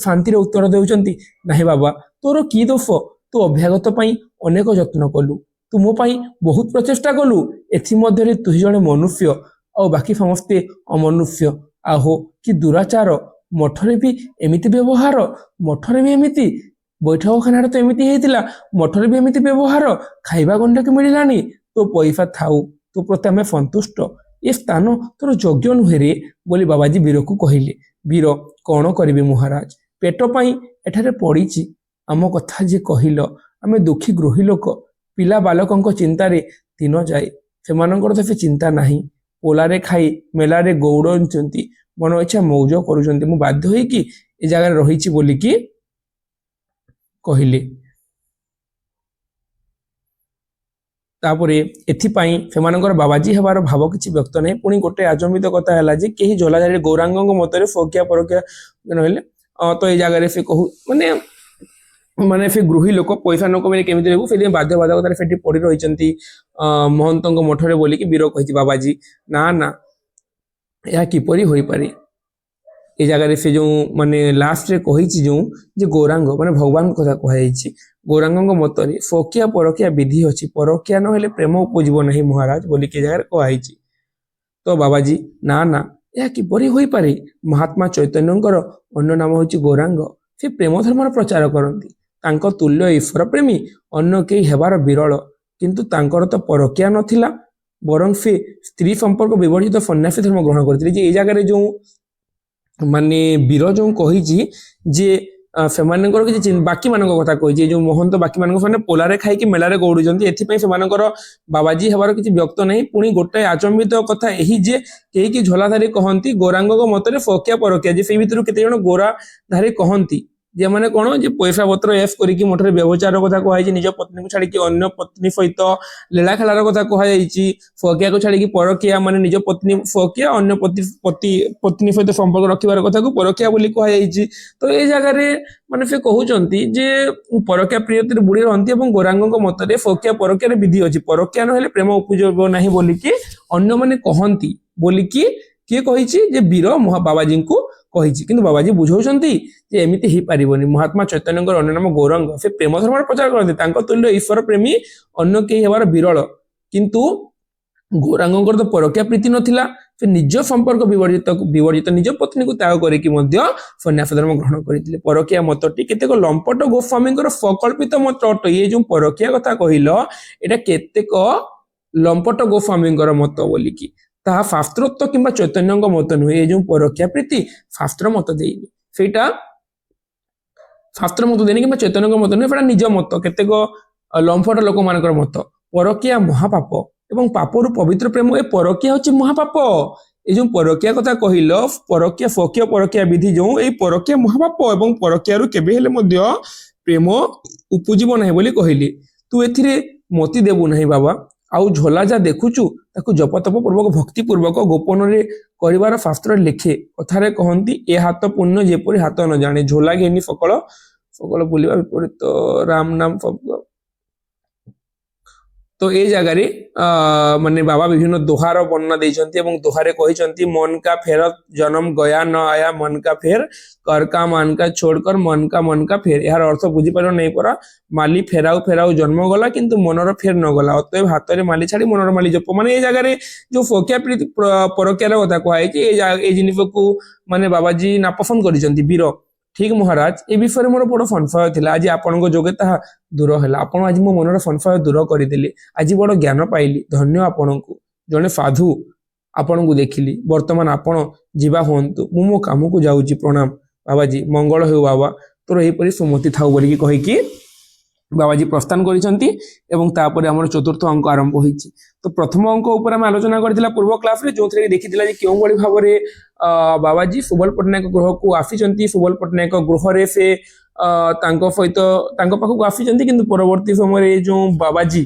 ଶାନ୍ତିରେ ଉତ୍ତର ଦେଉଛନ୍ତି, ନାହିଁ ବାବା ତୋର କି ଦୋଷ? ତୁ ଅଭ୍ୟାଗତ ପାଇଁ ଅନେକ ଯତ୍ନ କଲୁ, ତୁ ମୋ ପାଇଁ ବହୁତ ପ୍ରଚେଷ୍ଟା କଲୁ, ଏଥିମଧ୍ୟରେ ତୁ ଜଣେ ମନୁଷ୍ୟ ଆଉ ବାକି ସମସ୍ତେ ଅମନୁଷ୍ୟ। ଆହୋ କି ଦୁରାଚାର, ମଠରେ ବି ଏମିତି ବ୍ୟବହାର, ମଠରେ ବି ଏମିତି, ବୈଠକଖାନାରେ ତ ଏମିତି ହେଇଥିଲା, ମଠରେ ବି ଏମିତି ବ୍ୟବହାର, ଖାଇବା ଗଣ୍ଡାକୁ ମିଳିଲାନି, ତୋ ପଇସା ଥାଉ, ତୋ ପ୍ରତି ଆମେ ସନ୍ତୁଷ୍ଟ, ଏ ସ୍ଥାନ ତୋର ଯୋଗ୍ୟ ନୁହେଁ ରେ ବୋଲି ବାବାଜୀ ବୀରକୁ କହିଲେ। ବୀର କଣ କରିବି ମହାରାଜ, ପେଟ ପାଇଁ ଏଠାରେ ପଡ଼ିଛି, ଆମ କଥା ଯେ କହିଲ, ଆମେ ଦୁଃଖୀ ଗୃହୀ ଲୋକ, ପିଲା ବାଲକଙ୍କ ଚିନ୍ତାରେ ଦିନ ଯାଏ, ସେମାନଙ୍କର ତ ସେ ଚିନ୍ତା ନାହିଁ, ପୋଲାରେ ଖାଇ ମେଲାରେ ଗୌଡ଼ଉଛନ୍ତି, ମନ ଇଚ୍ଛା ମୌଜ କରୁଛନ୍ତି, ମୁଁ ବାଧ୍ୟ ହୋଇକି ଏ ଜାଗାରେ ରହିଛି ବୋଲିକି କହିଲେ। ତାପରେ ଏଥିପାଇଁ ସେମାନଙ୍କର ବାବାଜୀ ହେବାର ଭାବ କିଛି ବ୍ୟକ୍ତ ନାହିଁ। ପୁଣି ଗୋଟେ ଆଚମ୍ବିତ କଥା ହେଲା ଯେ କେହି ଝୋଲାଝାଡ଼ି ଗୌରାଙ୍ଗଙ୍କ ମତରେ ସୌଖ୍ୟା ପରକ୍ଷା ରହିଲେ, ତ ଏଇ ଜାଗାରେ ସେ କହୁ ମାନେ ମାନେ ସେ ଗୃହୀ ଲୋକ ପଇସା ନ କମେଇଲେ କେମିତି ରହିବୁ, ସେଥିପାଇଁ ବାଧ୍ୟବାଧକତାରେ ସେଠି ପଡି ରହିଛନ୍ତି ମହନ୍ତଙ୍କ ମଠରେ ବୋଲିକି ବୀର କହିଛି ବାବାଜୀ। ନା ନା, ଏହା କିପରି ହୋଇପାରେ? ଏ ଜାଗାରେ ସେ ଯୋଉ ମାନେ ଲାଷ୍ଟରେ କହିଛି ଯୋଉ ଯେ ଗୌରାଙ୍ଗ ମାନେ ଭଗବାନଙ୍କ କଥା କୁହାଯାଇଛି। ଗୌରାଙ୍ଗଙ୍କ ମତରେ ଫକିଆ ପରକିଆ ବିଧି ଅଛି, ପରକିଆ ନହେଲେ ପ୍ରେମ ଉପଜିବ ନାହିଁ ମହାରାଜ ବୋଲିକି ଏ ଜାଗାରେ କୁହାଯାଇଛି। ତ ବାବାଜୀ ନା ନା, ଏହା କିପରି ହୋଇପାରେ? ମହାତ୍ମା ଚୈତନ୍ୟଙ୍କର ଅନ୍ୟ ନାମ ହେଉଛି ଗୌରାଙ୍ଗ। ସେ ପ୍ରେମ ଧର୍ମର ପ୍ରଚାର କରନ୍ତି। ତାଙ୍କ ତୁଲ୍ୟ ଈଶ୍ୱର ପ୍ରେମୀ ଅନ୍ୟ କେହି ହେବାର ବିରଳ, କିନ୍ତୁ ତାଙ୍କର ତ ପରକିଆ ନଥିଲା, ବରଂ ସେ ସ୍ତ୍ରୀ ସମ୍ପର୍କ ବିବର୍ଜିତ ସନ୍ନ୍ୟାସୀ ଧର୍ମ ଗ୍ରହଣ କରିଥିଲେ। ଯେ ଏଇ ଜାଗାରେ ଯୋଉ ମାନେ ବୀର ଯୋଉ କହିଛି ଯେ ସେମାନଙ୍କର କିଛି ବାକି ମାନଙ୍କ କଥା କହିଛି, ଏ ଯୋଉ ମହନ୍ତ ବାକି ମାନଙ୍କ ସେମାନେ ପୋଲାରେ ଖାଇକି ମେଳାରେ ଗୌଡୁଛନ୍ତି, ଏଥିପାଇଁ ସେମାନଙ୍କର ବାବାଜୀ ହେବାର କିଛି ବ୍ୟକ୍ତ ନାହିଁ। ପୁଣି ଗୋଟାଏ ଆଚମ୍ବିତ କଥା ଏହି ଯେ କେହି ଝୋଲାଧାରୀ କହନ୍ତି ଗୌରାଙ୍ଗଙ୍କ ମତରେ ଫକିଆ ପରକିଆ, ଯେ ସେଇ ଭିତରୁ କେତେ ଜଣ ଗୋରାଧାରୀ କହନ୍ତି ଯେମାନେ କଣ ଯେ ପଇସା ପତ୍ର ଏଫ୍ କରିକି ମଠରେ ବ୍ୟବଚାର କଥା କୁହାଯାଇଛି, ନିଜ ପତ୍ନୀକୁ ଛାଡିକି ଅନ୍ୟ ପତ୍ନୀ ସହିତ ଲୀଳା ଖେଳାର କଥା କୁହାଯାଇଛି। ଫକିଆକୁ ଛାଡିକି ପରକିଆ ମାନେ ନିଜ ପତ୍ନୀ ଫକିଆ, ଅନ୍ୟ ପତ୍ନୀ ସହିତ ସମ୍ପର୍କ ରଖିବାର କଥାକୁ ପରକିଆ ବୋଲି କୁହାଯାଇଛି। ତ ଏଇ ଜାଗାରେ ମାନେ ସେ କହୁଛନ୍ତି ଯେ ପରକିଆ ପ୍ରିୟତରେ ବୁଡି ରହନ୍ତି ଏବଂ ଗୌରାଙ୍ଗଙ୍କ ମତରେ ଫକିଆ ପରକିଆରେ ବିଧି ଅଛି, ପରକିଆ ନହେଲେ ପ୍ରେମ ଉପଯୋଗ ନାହିଁ ବୋଲିକି ଅନ୍ୟମାନେ କହନ୍ତି ବୋଲିକି କିଏ କହିଛି? ଯେ ବୀର ବାବାଜୀଙ୍କୁ କହିଛି। କିନ୍ତୁ ବାବାଜୀ ବୁଝାଉଛନ୍ତି ଯେ ଏମିତି ହେଇପାରିବନି। ମହାତ୍ମା ଚୈତନ୍ୟଙ୍କର ଅନ୍ୟ ନାମ ଗୌରାଙ୍ଗ, ସେ ପ୍ରେମ ଧର୍ମର ପ୍ରଚାର କରନ୍ତି। ତାଙ୍କ ତୁଲ୍ୟ ଈଶ୍ୱର ପ୍ରେମୀ ଅନ୍ୟ କେହି ହେବାର ବିରଳ, କିନ୍ତୁ ଗୌରାଙ୍ଗଙ୍କର ତ ପରକିଆ ପ୍ରୀତି ନଥିଲା। ସେ ନିଜ ସମ୍ପର୍କ ବିବର୍ଜିତ ନିଜ ପତ୍ନୀକୁ ତ୍ୟାଗ କରିକି ମଧ୍ୟ ସନ୍ନ୍ୟାସ ଧର୍ମ ଗ୍ରହଣ କରିଥିଲେ। ପରକିଆ ମତଟି କେତେକ ଲମ୍ପଟ ଗୋସ୍ୱାମୀଙ୍କର ସ୍ୱକଳ୍ପିତ ମତ ଅଟେ। ଇଏ ଯୋଉ ପରକିଆ କଥା କହିଲ, ଏଇଟା କେତେକ ଲମ୍ପଟ ଗୋସ୍ୱାମୀଙ୍କର ମତ ବୋଲିକି, ତାହା ଶାସ୍ତ୍ରୋକ୍ତ କିମ୍ବା ଚୈତନ୍ୟଙ୍କ ମତ ନୁହେଁ। ଏ ଯୋଉ ପରକିଆ ପ୍ରୀତି ଶାସ୍ତ୍ର ମତ ଦେଇନି, ସେଇଟା ଶାସ୍ତ୍ର ମତ ଦେଇନି କିମ୍ବା ଚୈତନ୍ୟଙ୍କ ମତ ନୁହେଁ, ସେଇଟା ନିଜ ମତ, କେତେକ ଲମ୍ପଟ ଲୋକମାନଙ୍କର ମତ। ପରକିଆ ମହାପାପ ଏବଂ ପାପରୁ ପବିତ୍ର ପ୍ରେମ, ଏ ପରକିଆ ହଉଛି ମହାପାପ। ଏ ଯୋଉ ପରକିଆ କଥା କହିଲ, ପରକିଆ ଫକିଆ ପରକିଆ ବିଧି ଯୋଉ, ଏଇ ପରକିଆ ମହାପାପ ଏବଂ ପରକିଆରୁ କେବେ ହେଲେ ମଧ୍ୟ ପ୍ରେମ ଉପୁଜିବ ନାହିଁ ବୋଲି କହିଲି। ତୁ ଏଥିରେ ମତି ଦେବୁ ନାହିଁ ବାବା। ଆଉ ଝୋଲା ଯାହା ଦେଖୁଛୁ ତାକୁ ଜପତପ ପୂର୍ବକ ଭକ୍ତି ପୂର୍ବକ ଗୋପନରେ କରିବାର ଶାସ୍ତ୍ରରେ ଲେଖେ। କଥାରେ କହନ୍ତି ଏ ହାତ ପୁଣ୍ୟ ଯେପରି ହାତ ନ ଜାଣେ, ଝୋଲା ଘେନି ସକଳ ବୁଲିବା ବିପରୀତ ରାମ ନାମ ସବୁ। তো এই জায়গাରେ ମାନେ ବାବା ବିଭିନ୍ନ ଦୋହାର ବର୍ଣ୍ଣନା ଦେଇଛନ୍ତି ଏବଂ ଦୋହାରେ କହିଛନ୍ତି ମନ କା ଫେରତ ଜନମ ଗୟା ନ ଆୟା ମନ କା ଫେର କର କା ମାନ କା ଛୋଡ କର ମନ କା ଫେର। ଏହାର ଅର୍ଥ ବୁଝିପାରିବ ନାହିଁ ପରା, ମାଲି ଫେରାଉ ଫେରାଉ ଜନ୍ମ ଗଲା କିନ୍ତୁ ମନର ଫେର ନ ଗଲା, ଅତଏବ ହାତରେ ମାଲି ଛାଡି ମନର ମାଲି ଜପ। ମାନେ এই ଜାଗାରେ ଯୋଉ ଫକିଆ ପରକିଆର କଥା କୁହାଯାଇଛି, এই ଜିନିଷକୁ ମାନେ ବାବାଜୀ ନାପସନ୍ଦ କରିଛନ୍ତି ବୀର। ଠିକ ମହାରାଜ, ଏ ବିଷୟରେ ମୋର ବଡ ସଂଶୟ ଥିଲା, ଆଜି ଆପଣଙ୍କ ଯୋଗେ ତାହା ଦୂର ହେଲା। ଆପଣ ଆଜି ମୋ ମନର ସଂଶୟ ଦୂର କରିଦେଲେ, ଆଜି ବଡ ଜ୍ଞାନ ପାଇଲି। ଧନ୍ୟ ଆପଣଙ୍କୁ, ଜଣେ ସାଧୁ ଆପଣଙ୍କୁ ଦେଖିଲି। ବର୍ତ୍ତମାନ ଆପଣ ଯିବା ହୁଅନ୍ତୁ, ମୁଁ ମୋ କାମକୁ ଯାଉଛି। ପ୍ରଣାମ ବାବାଜୀ, ମଙ୍ଗଳ ହେଉ ବାବା, ତୋର ଏହିପରି ସୁମତି ଥାଉ ବୋଲିକି କହିକି ବାବାଜୀ ପ୍ରସ୍ଥାନ କରିଛନ୍ତି ଏବଂ ତାପରେ ଆମର ଚତୁର୍ଥ ଅଙ୍କ ଆରମ୍ଭ ହୋଇଛି। ତ ପ୍ରଥମ ଅଙ୍କ ଉପରେ ଆମେ ଆଲୋଚନା କରିଥିଲା ପୂର୍ବ କ୍ଲାସରେ, ଯୋଉଥିରେ ଦେଖିଥିଲା ଯେ କେଉଁଭଳି ଭାବରେ ବାବାଜୀ ସୁବଲ ପଟ୍ଟନାୟକ ଗୃହକୁ ଆସିଛନ୍ତି। ସୁବଲ ପଟ୍ଟନାୟକ ଗୃହରେ ସେ ତାଙ୍କ ସହିତ ତାଙ୍କ ପାଖକୁ ଆସିଛନ୍ତି, କିନ୍ତୁ ପରବର୍ତ୍ତୀ ସମୟରେ ଏ ଯୋଉ ବାବାଜୀ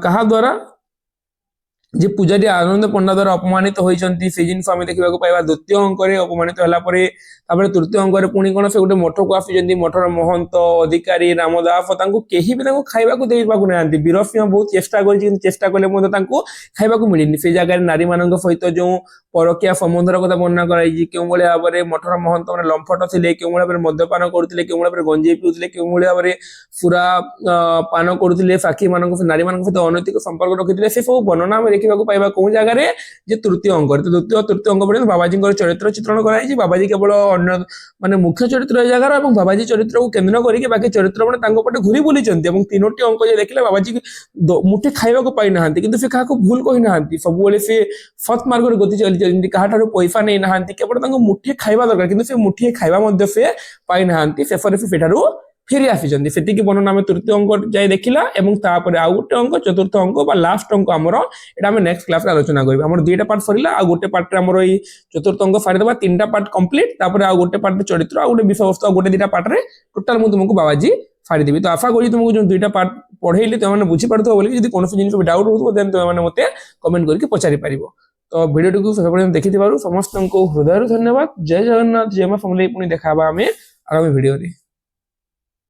କାହା ଦ୍ୱାରା ଯେ ପୂଜାରୀ ଆନନ୍ଦ ପଣ୍ଡା ଦ୍ୱାରା ଅପମାନିତ ହୋଇଛନ୍ତି, ସେଇ ଜିନିଷ ଆମେ ଦେଖିବାକୁ ପାଇବା ଦ୍ୱିତୀୟ ଅଙ୍କରେ। ଅପମାନିତ ହେଲା ପରେ ତାପରେ ତୃତୀୟ ଅଙ୍କରେ ପୁଣି କଣ ସେ ଗୋଟେ ମଠକୁ ଆସିଛନ୍ତି, ମଠର ମହନ୍ତ ଅଧିକାରୀ ରାମଦାସ ତାଙ୍କୁ କେହି ବି ତାଙ୍କୁ ଖାଇବାକୁ ଦେବାକୁ ନାହାନ୍ତି। ବୀର ସିଂହ ବହୁତ ଚେଷ୍ଟା କରିଛି, କିନ୍ତୁ ଚେଷ୍ଟା କଲେ ମଧ୍ୟ ତାଙ୍କୁ ଖାଇବାକୁ ମିଳିନି। ସେଇ ଜାଗାରେ ନାରୀମାନଙ୍କ ସହିତ ଯୋଉ ପରକିଆ ସମ୍ବନ୍ଧର କଥା ବର୍ଣ୍ଣନା କରାଯାଇଛି, କେଉଁଭଳି ଭାବରେ ମଠର ମହନ୍ତ ମାନେ ଲମ୍ପଟ ଥିଲେ, କେଉଁଭଳି ଭାବରେ ମଦ୍ୟପାନ କରୁଥିଲେ, କେଉଁଭଳି ଭାବରେ ଗଞ୍ଜେଇ ପିଉଥିଲେ, କେଉଁଭଳି ଭାବରେ ସୁରା ପାନ କରୁଥିଲେ, ସାକ୍ଷୀ ମାନଙ୍କ ନାରୀମାନଙ୍କ ସହିତ ଅନୈତିକ ସମ୍ପର୍କ ରଖିଥିଲେ, ସେ ସବୁ ବର୍ଣ୍ଣନା ଆମେ ଦେଖିବାକୁ ପାଇବା କୋଉ ଜାଗାରେ ଯେ ତୃତୀୟ ଅଙ୍କରେ। ତୃତୀୟ ଅଙ୍କ ପର୍ଯ୍ୟନ୍ତ ବାବାଜୀଙ୍କର ଚରିତ୍ର ଚିତ୍ରଣ କରାଯାଇଛି। ବାବାଜୀ କେବଳ ଅନ୍ୟ ମାନେ ମୁଖ୍ୟ ଚରିତ୍ର ଏ ଜାଗାର ଏବଂ ବାବାଜୀ ଚରିତ୍ରକୁ କେନ୍ଦ୍ର କରିକି ବାକି ଚରିତ୍ର ମାନେ ତାଙ୍କ ପଟେ ଘୁରି ବୁଲିଛନ୍ତି। ଏବଂ ତିନୋଟି ଅଙ୍କ ଯେ ଦେଖିଲେ ବାବାଜୀ ମୁଠେ ଖାଇବାକୁ ପାଇନାହାନ୍ତି, କିନ୍ତୁ ସେ କାହାକୁ ଭୁଲ କହିନାହାନ୍ତି। ସବୁବେଳେ ସେ ସତ୍ ମାର୍ଗରେ ଗତି ଚାଲିଛନ୍ତି, କାହାଠାରୁ ପଇସା ନେଇନାହାନ୍ତି, କେବଳ ତାଙ୍କୁ ମୁଠେ ଖାଇବା ଦରକାର, କିନ୍ତୁ ସେ ମୁଠେ ଖାଇବା ମଧ୍ୟ ସେ ପାଇନାହାନ୍ତି। ଶେଷରେ ସେ ସେଠାରୁ ଫେରି ଆସିଛନ୍ତି। ସେତିକି ବର୍ଣ୍ଣନା ଆମେ ତୃତୀୟ ଅଙ୍କ ଯାଇ ଦେଖିଲା ଏବଂ ତାପରେ ଆଉ ଗୋଟେ ଅଙ୍କ ଚତୁର୍ଥ ଅଙ୍କ ବା ଲାଷ୍ଟ ଅଙ୍କ ଆମର, এটা ଆମେ ନେକ୍ସଟ କ୍ଲାସରେ ଆଲୋଚନା କରିବା। ଆମର ଦୁଇଟା ପାର୍ଟ ସରିଲା, ଆଉ ଗୋଟେ ପାର୍ଟରେ ଆମର ଏଇ ଚତୁର୍ଥ ଅଙ୍କ ସାରିଦେବା, ତିନିଟା ପାର୍ଟ କମ୍ପ୍ଲିଟ। ତାପରେ ଆଉ ଗୋଟେ ପାର୍ଟରେ ଚରିତ୍ର, ଆଉ ଗୋଟେ ବିଷୟବସ୍ତୁ, ଆଉ ଗୋଟେ ଦିଟା ପାର୍ଟରେ ଟୋଟାଲ ମୁଁ ତୁମକୁ ବାବାଜୀ ସାରିଦେବି। ତ ଆଶା କରୁଛି ତୁମକୁ ଯୋଉ ଦୁଇଟା ପାର୍ଟ ପଢେଇଲି ତୁମେ ବୁଝିପାରୁଥିବ ବୋଲି। ଯଦି କୌଣସି ଜିନିଷ ଡାଉଟ ରହୁଥିବ ଦେନ୍ ତୁମେ ମୋତେ କମେଣ୍ଟ କରିକି ପଚାରି ପାରିବ। ତ ଭିଡ଼ିଓଟିକୁ ଶେଷ ପର୍ଯ୍ୟନ୍ତ ଦେଖିଥିବାରୁ ସମସ୍ତଙ୍କୁ ହୃଦୟରୁ ଧନ୍ୟବାଦ। ଜୟ ଜଗନ୍ନାଥ, ଜୟ ମା ସମଲେଇ। ପୁଣି ଦେଖା ହେବା ଆମେ ଆଗାମୀ ଭିଡ଼ିଓରେ।